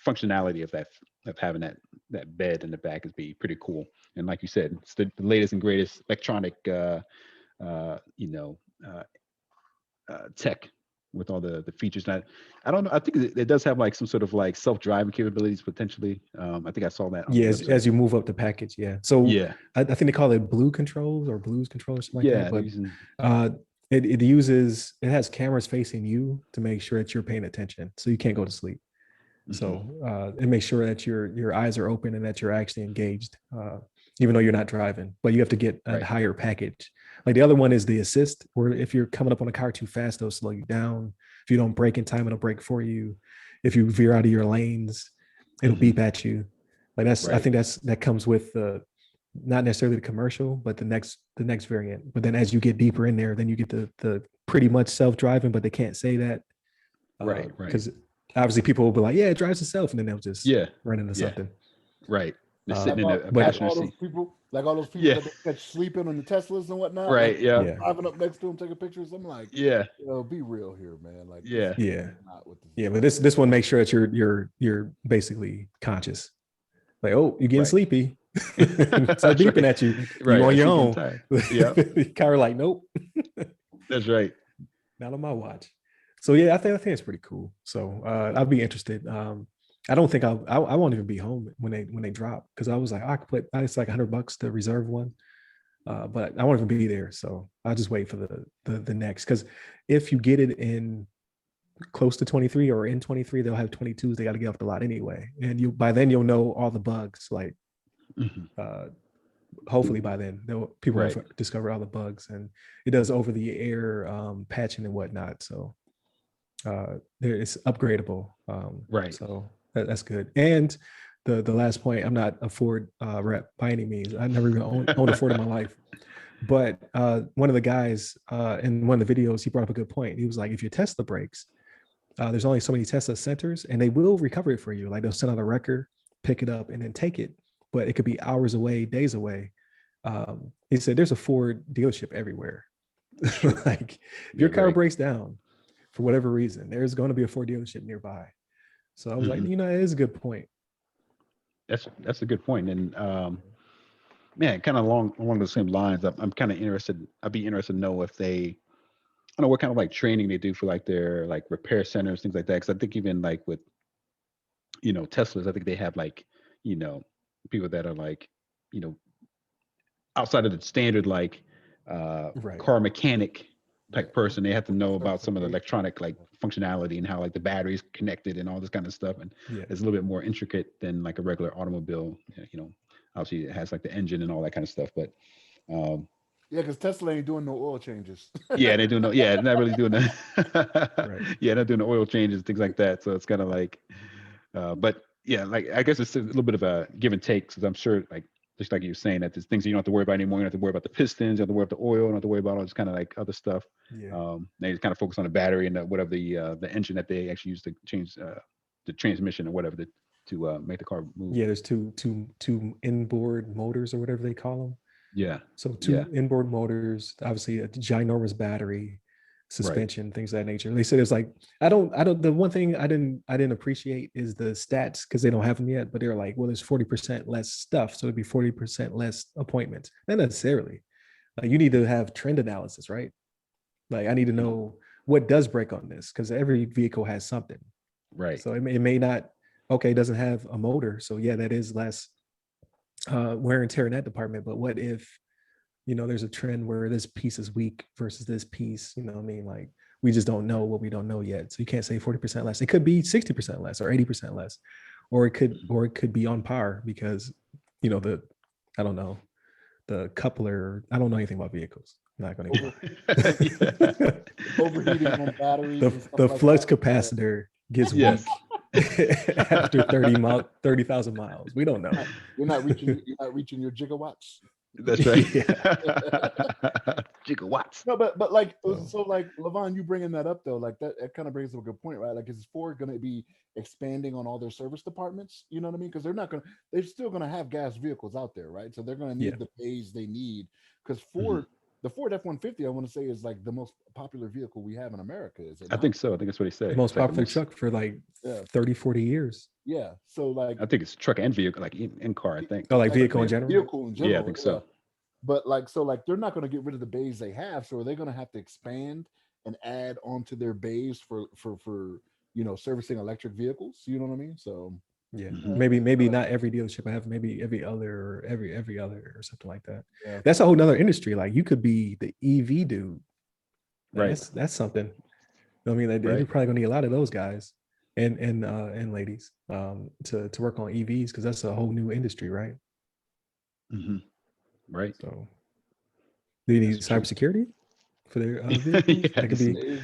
functionality of having that bed in the back is be pretty cool. And like you said, it's the latest and greatest electronic uh, you know uh, tech with all the features. And I don't know. I think it does have like some sort of like self-driving capabilities potentially. I think I saw that on the Yeah, website. as you move up the package. Yeah. So Yeah, I think they call it blue controls or blues controls, something like yeah. that. They're But using uh, it has cameras facing you to make sure that you're paying attention, so you can't go to sleep. mhm, So it makes sure that your eyes are open and that you're actually engaged, even though you're not driving. But you have to get a right, higher package. Like the other one is the assist, where if you're coming up on a car too fast, it'll slow you down. If you don't brake in time, it'll brake for you. If you veer out of your lanes, it'll mhm, beep at you. Like I right, think that comes with the not necessarily the commercial, but the next variant. But then as you get deeper in there, then you get the pretty much self-driving, but they can't say that right. because obviously people will be like, yeah, it drives itself, and then they'll just Yeah, run into yeah, something. right. They're Uh, sitting in a but passenger seat. Like all those people Yeah, that they catch sleeping on the Teslas and whatnot, like right. Yeah, yeah, driving up next to them, taking pictures. I'm like, yeah, be real here, man. Like this yeah. is yeah, not what this is yeah. But about. this one makes sure that you're basically conscious. Like, oh, you're getting Right. sleepy. Start That's beeping right. at you. You Right. on I your see you getting own. tired. Yeah, Car like, nope, that's right. not on my watch. So yeah, I think it's pretty cool. So I'll be interested. I don't think I won't even be home when they drop because I was like, I could put it's like $100 to reserve one. But I won't even be there, so I'll just wait for the next. Because if you get it in close to 23 or in 23, they'll have 22s. They got to get off the lot anyway. And by then you'll know all the bugs. Like hopefully by then people will discover all the bugs, and it does over the air patching and whatnot. So it's upgradable. So that's good. And the last point, I'm not a Ford rep by any means. I never even owned a Ford in my life. But one of the guys in one of the videos, he brought up a good point. He was like, if your Tesla breaks, there's only so many Tesla centers, and they will recover it for you. Like they'll send out a wrecker, pick it up, and then take it. But it could be hours away, days away. He said there's a Ford dealership everywhere. Like if your car breaks down for whatever reason, there's going to be a Ford dealership nearby. So I was like, it is a good point. That's a good point. And man, kind of along the same lines, I'm kind of interested. I'd be interested to know if I don't know what kind of like training they do for like their like repair centers, things like that. Because I think even like with Teslas, I think they have like people that are like outside of the standard like car mechanic type person. They have to know about some of the electronic like functionality and how like the battery's connected and all this kind of stuff. And it's a little bit more intricate than like a regular automobile. Obviously it has like the engine and all that kind of stuff, but because Tesla ain't doing no oil changes. They do not really doing that. Not doing the oil changes, things like that. So it's kind of like but like I guess it's a little bit of a give and take, because I'm sure like just like you were saying that there's things that you don't have to worry about anymore. You don't have to worry about the pistons, you don't have to worry about the oil, you don't have to worry about all this kind of like other stuff. They just kind of focus on the battery and the engine that they actually use to change the transmission or whatever to make the car move. There's two inboard motors or whatever they call them. So two inboard motors, obviously a ginormous battery, suspension, things of that nature. And they said it's like I don't the one thing I didn't appreciate is the stats, because they don't have them yet, but they're like, well, there's 40% less stuff, so it'd be 40% less appointments. Not necessarily. Like you need to have trend analysis, right? Like I need to know what does break on this, because every vehicle has something, so it may not, it doesn't have a motor, so that is less wear and tear in that department. But what if there's a trend where this piece is weak versus this piece, like we just don't know what we don't know yet. So you can't say 40% less. It could be 60% less or 80% less, or it could be on par, because I don't know, the coupler, I don't know anything about vehicles. I'm not going to overheating on batteries. The flux capacitor gets weak after 30,000 miles. We don't know. You're not reaching your gigawatts. That's right. Gigawatts. No, but like, so like LeVon, you bringing that up though, like that it kind of brings up a good point, right? Like, is Ford going to be expanding on all their service departments? You know what I mean? Because they're still going to have gas vehicles out there, right? So they're going to need the bays they need, because the Ford F-150, I want to say, is like the most popular vehicle we have in America. Is it? I think so. I think that's what he said. The most popular truck for like 30, 40 years. Yeah. So like, I think it's truck and vehicle, like in car, I think. Oh, like vehicle in general? Vehicle in general. Yeah, I think so. But like, so like, they're not going to get rid of the bays they have. So are they going to have to expand and add onto their bays for servicing electric vehicles? You know what I mean? So maybe not every dealership I have, maybe every other or something like that. That's a whole nother industry. Like you could be the EV dude, right? That's something. I mean, they're probably gonna need a lot of those guys and ladies to work on EVs, because that's a whole new industry, right? Right. So do you need cybersecurity for their vehicles? That could be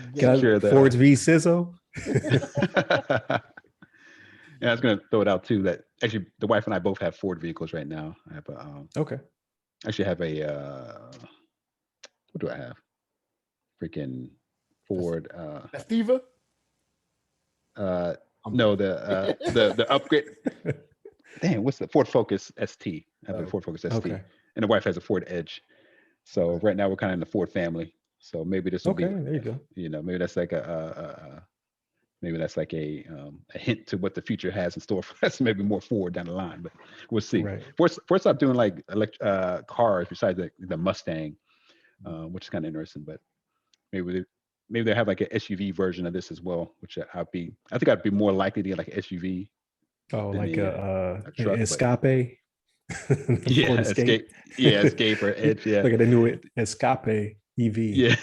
Ford's v Sizzo. I was going to throw it out too, that actually the wife and I both have Ford vehicles right now. I have actually have a what do I have? Freaking Ford Estiva? No, the upgrade. Damn, what's the Ford Focus ST? I have a Ford Focus ST. And the wife has a Ford Edge. So right now we're kind of in the Ford family. So maybe this will be there you go. Maybe that's like a hint to what the future has in store for us. Maybe more Ford down the line, but we'll see. First stop doing like cars besides the Mustang, which is kind of interesting. But maybe they have like an SUV version of this as well, which I think I'd be more likely to get like an SUV. Oh, like a truck, Escape. Escape. Escape or Edge. Yeah. Look at the new Escape EV. Yeah.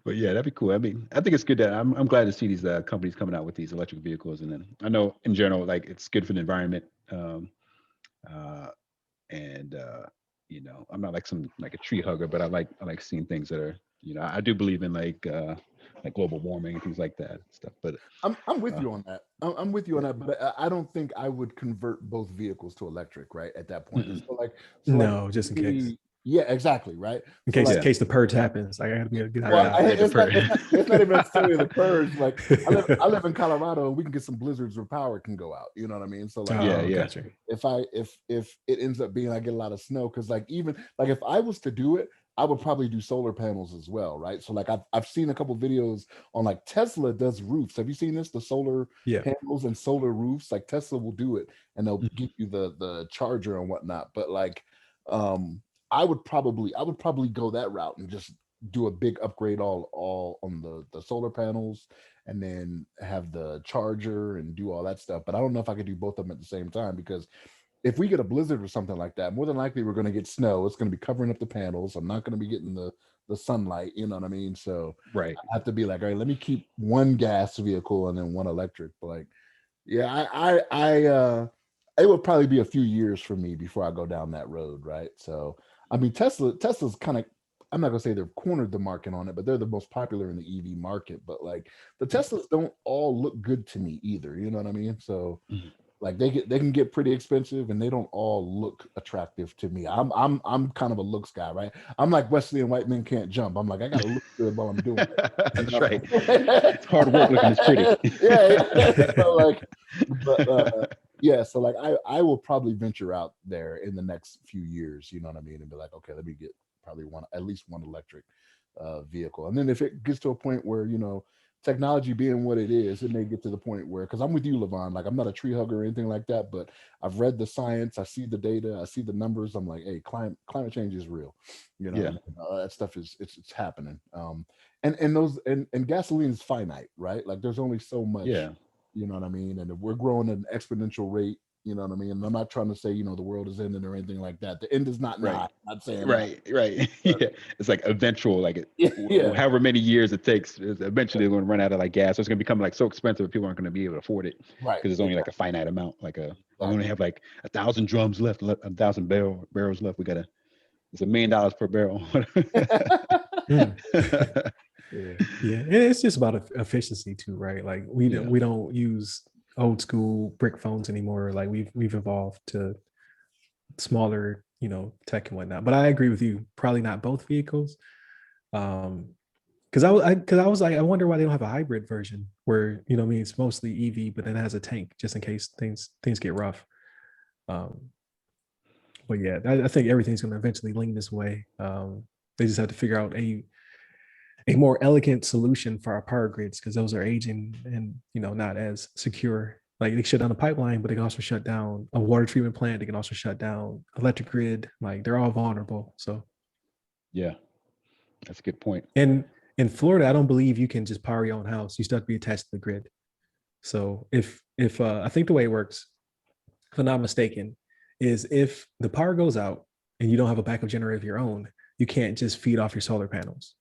But yeah, that'd be cool. I mean, I think it's good that I'm glad to see these companies coming out with these electric vehicles, and then I know in general, like it's good for the environment. Uh, and I'm not like a tree hugger, but I like seeing things that are, I do believe in like global warming and things like that and stuff. But I'm with uh, you on that. I'm with you on that, but I don't think I would convert both vehicles to electric, right? At that point. mm-mm. So like No, just in case. yeah, exactly, right? In So case like in Yeah, case the purge happens, I gotta be able to get out well, of right. Yeah, the per. it's not even necessarily the purge. Like I live in Colorado, and we can get some blizzards where power can go out. You know what I mean? So there. like Yeah, Oh, yeah, gotcha. if it ends up being I get a lot of snow, because like even like if I was to do it, I would probably do solar panels as well, right? So like I've seen a couple videos on like Tesla does roofs. Have you seen this? The solar Yeah. panels and solar roofs. Like Tesla will do it, and they'll Mhm. give you the charger and whatnot. But like um I would probably go that route and just do a big upgrade all on the solar panels, and then have the charger and do all that stuff. But I don't know if I could do both of them at the same time, because if we get a blizzard or something like that, more than likely we're going to get snow. It's going to be covering up the panels. I'm not going to be getting the sunlight. You know what I mean? So Right. I have to be like, all right, let me keep one gas vehicle and then one electric. But like, yeah, it would probably be a few years for me before I go down that road, right? So, I mean, Tesla's kind of, I'm not gonna say they've cornered the market on it, but they're the most popular in the EV market. But like, the Teslas don't all look good to me either. You know what I mean? So, Mhm. like, they can get pretty expensive, and they don't all look attractive to me. I'm kind of a looks guy, right? I'm like Wesley and White Men Can't Jump. I'm like, I gotta look good while I'm doing it. You That's know? right. It's hard work looking this pretty. Yeah. So like, but yeah, so like I will probably venture out there in the next few years, you know what I mean, and be like, okay, let me get probably at least one electric vehicle. And then if it gets to a point where, technology being what it is, it may get to the point where, because I'm with you, LeVon, like I'm not a tree hugger or anything like that, but I've read the science, I see the data, I see the numbers. I'm like, hey, climate change is real. You know what I Yeah, mean? That stuff is it's happening. And gasoline is finite, right? Like there's only so much, yeah. you know what I mean? And if we're growing at an exponential rate, you know what I mean? And I'm not trying to say, the world is ending or anything like that. The end is not nigh. Right. I'm not saying that. Right. But Yeah. It's like eventual, like yeah, however many years it takes, eventually they're going to run out of like gas. So it's going to become like so expensive that people aren't going to be able to afford it right. because there's only like a finite amount. We only Exactly. have like 1,000 drums left, 1,000 barrels left. It's $1 million per barrel. Mm. Yeah. Yeah, and it's just about efficiency too, right? Like Yeah. we don't use old school brick phones anymore. Like we've evolved to smaller, tech and whatnot. But I agree with you. Probably not both vehicles. Because I was like, I wonder why they don't have a hybrid version where what I mean it's mostly EV, but then it has a tank just in case things get rough. Um, but yeah, I think everything's going to eventually lean this way. They just have to figure out a more elegant solution for our power grids because those are aging and not as secure. Like they shut down a pipeline, but they can also shut down a water treatment plant. They can also shut down electric grid. Like they're all vulnerable. So Yeah. That's a good point. and in Florida, I don't believe you can just power your own house. You still have to be attached to the grid. So if I think the way it works, if I'm not mistaken, is if the power goes out and you don't have a backup generator of your own, you can't just feed off your solar panels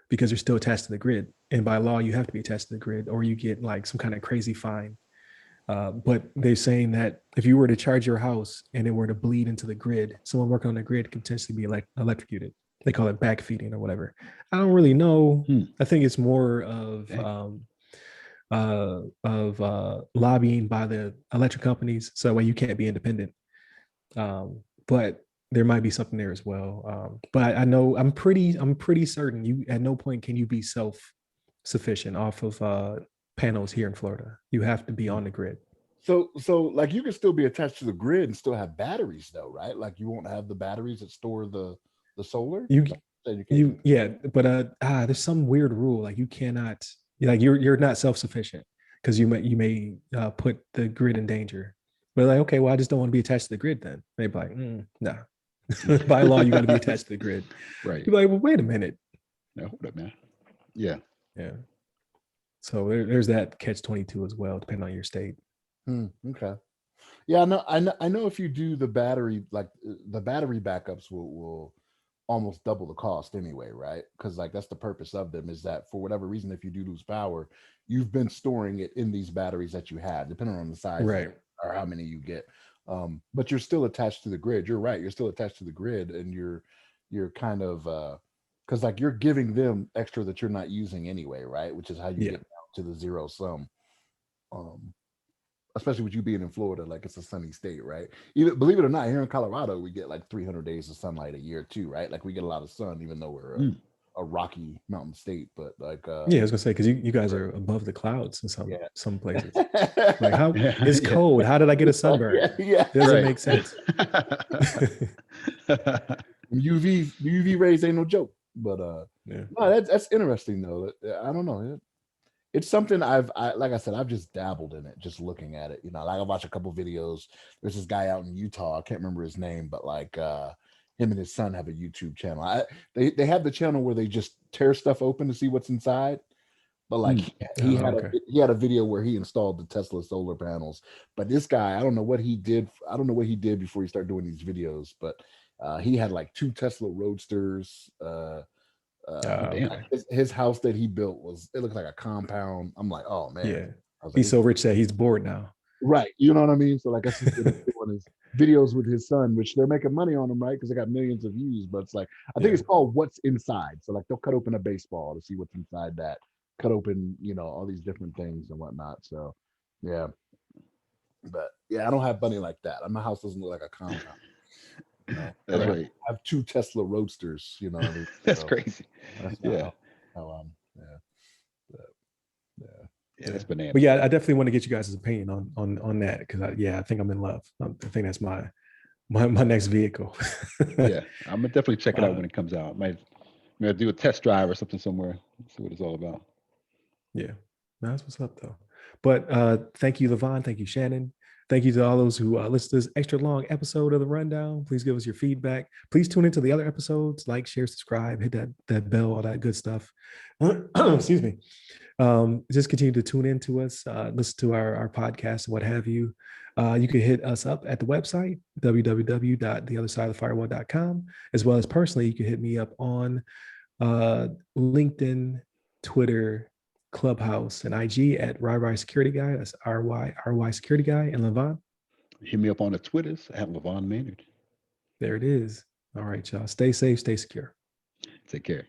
because you're still attached to the grid. And by law, you have to be attached to the grid or you get like some kind of crazy fine. But they're saying that if you were to charge your house and it were to bleed into the grid, someone working on the grid could potentially be like electrocuted. They call it backfeeding or whatever. I don't really know. Hmm. I think it's more of Dang. lobbying by the electric companies, so that way you can't be independent. But there might be something there as well. But I know I'm pretty certain you at no point can you be self-sufficient off of panels here in Florida. You have to be on the grid. So like you can still be attached to the grid and still have batteries though, right? Like you won't have the batteries that store the solar. You You can't do. you yeah, but there's some weird rule like you cannot like you're not self-sufficient because you may put the grid in danger. But like, okay, well, I just don't want to be attached to the grid then. They'd be like, no. By law, you got to be attached to the grid. Right. You're like, well, wait a minute. No, hold up, man. Yeah. Yeah. So there's that catch-22 as well, depending on your state. Okay. Yeah, I know. If you do the battery, like the battery backups will almost double the cost anyway, right? Because like that's the purpose of them, is that for whatever reason, if you do lose power, you've been storing it in these batteries that you have, depending on the size Right. or how many you get. But you're still attached to the grid. You're right. You're still attached to the grid, and you're kind of because like you're giving them extra that you're not using anyway, right? Which is how you Yeah. get down to the zero sum. Especially with you being in Florida, like it's a sunny state, right? Even believe it or not, here in Colorado, we get like 300 days of sunlight a year too, right? Like we get a lot of sun, even though we're a rocky mountain state. But like, Yeah, I was gonna say because you guys are above the clouds in some places. yeah, Like how it's cold. How did I get a sunburn? yeah, It doesn't Right. make sense. UV rays ain't no joke. But Yeah. no, that's interesting though. I don't know. It's something I like I said, I've just dabbled in it, just looking at it. You know, like I watched a couple videos. There's this guy out in Utah, I can't remember his name, but like him and his son have a YouTube channel. They have the channel where they just tear stuff open to see what's inside. But like he had a video where he installed the Tesla solar panels. But this guy, I don't know what he did. I don't know what he did before he started doing these videos, but he had like 2 Tesla Roadsters. Damn. His house that he built it looked like a compound. I'm like, oh man. Yeah. I was like, He's so rich that he's bored now. right. You know what I mean? So like I see doing his videos with his son, which they're making money on them, right? Because they got millions of views. But it's like I think it's called What's Inside. So like they'll cut open a baseball to see what's inside that, cut open, all these different things and whatnot. So yeah. But yeah, I don't have money like that. My house doesn't look like a compound. That's right. I have 2 Tesla Roadsters, you know what I mean? That's crazy. That's Yeah. That's bananas. But yeah, I definitely want to get you guys' opinion on that because I think I'm in love. I think that's my next vehicle. Yeah, I'm gonna definitely check it out when it comes out. Might do a test drive or something somewhere. See what it's all about. Yeah, that's what's up though. But thank you, LeVon. Thank you, Shannon. Thank you to all those who listened to this extra long episode of The Rundown. Please give us your feedback. Please tune into the other episodes, like, share, subscribe, hit that bell, all that good stuff. Excuse me. Just continue to tune in to us, listen to our podcast and what have you. You can hit us up at the website, www.theothersideofthefirewall.com, as well as personally, you can hit me up on LinkedIn, Twitter, Clubhouse, and IG at RY Security Guy. That's RY Security Guy. And LeVon? Hit me up on the Twitters at LeVon Maynard. There it is. All right, y'all. Stay safe, stay secure. Take care.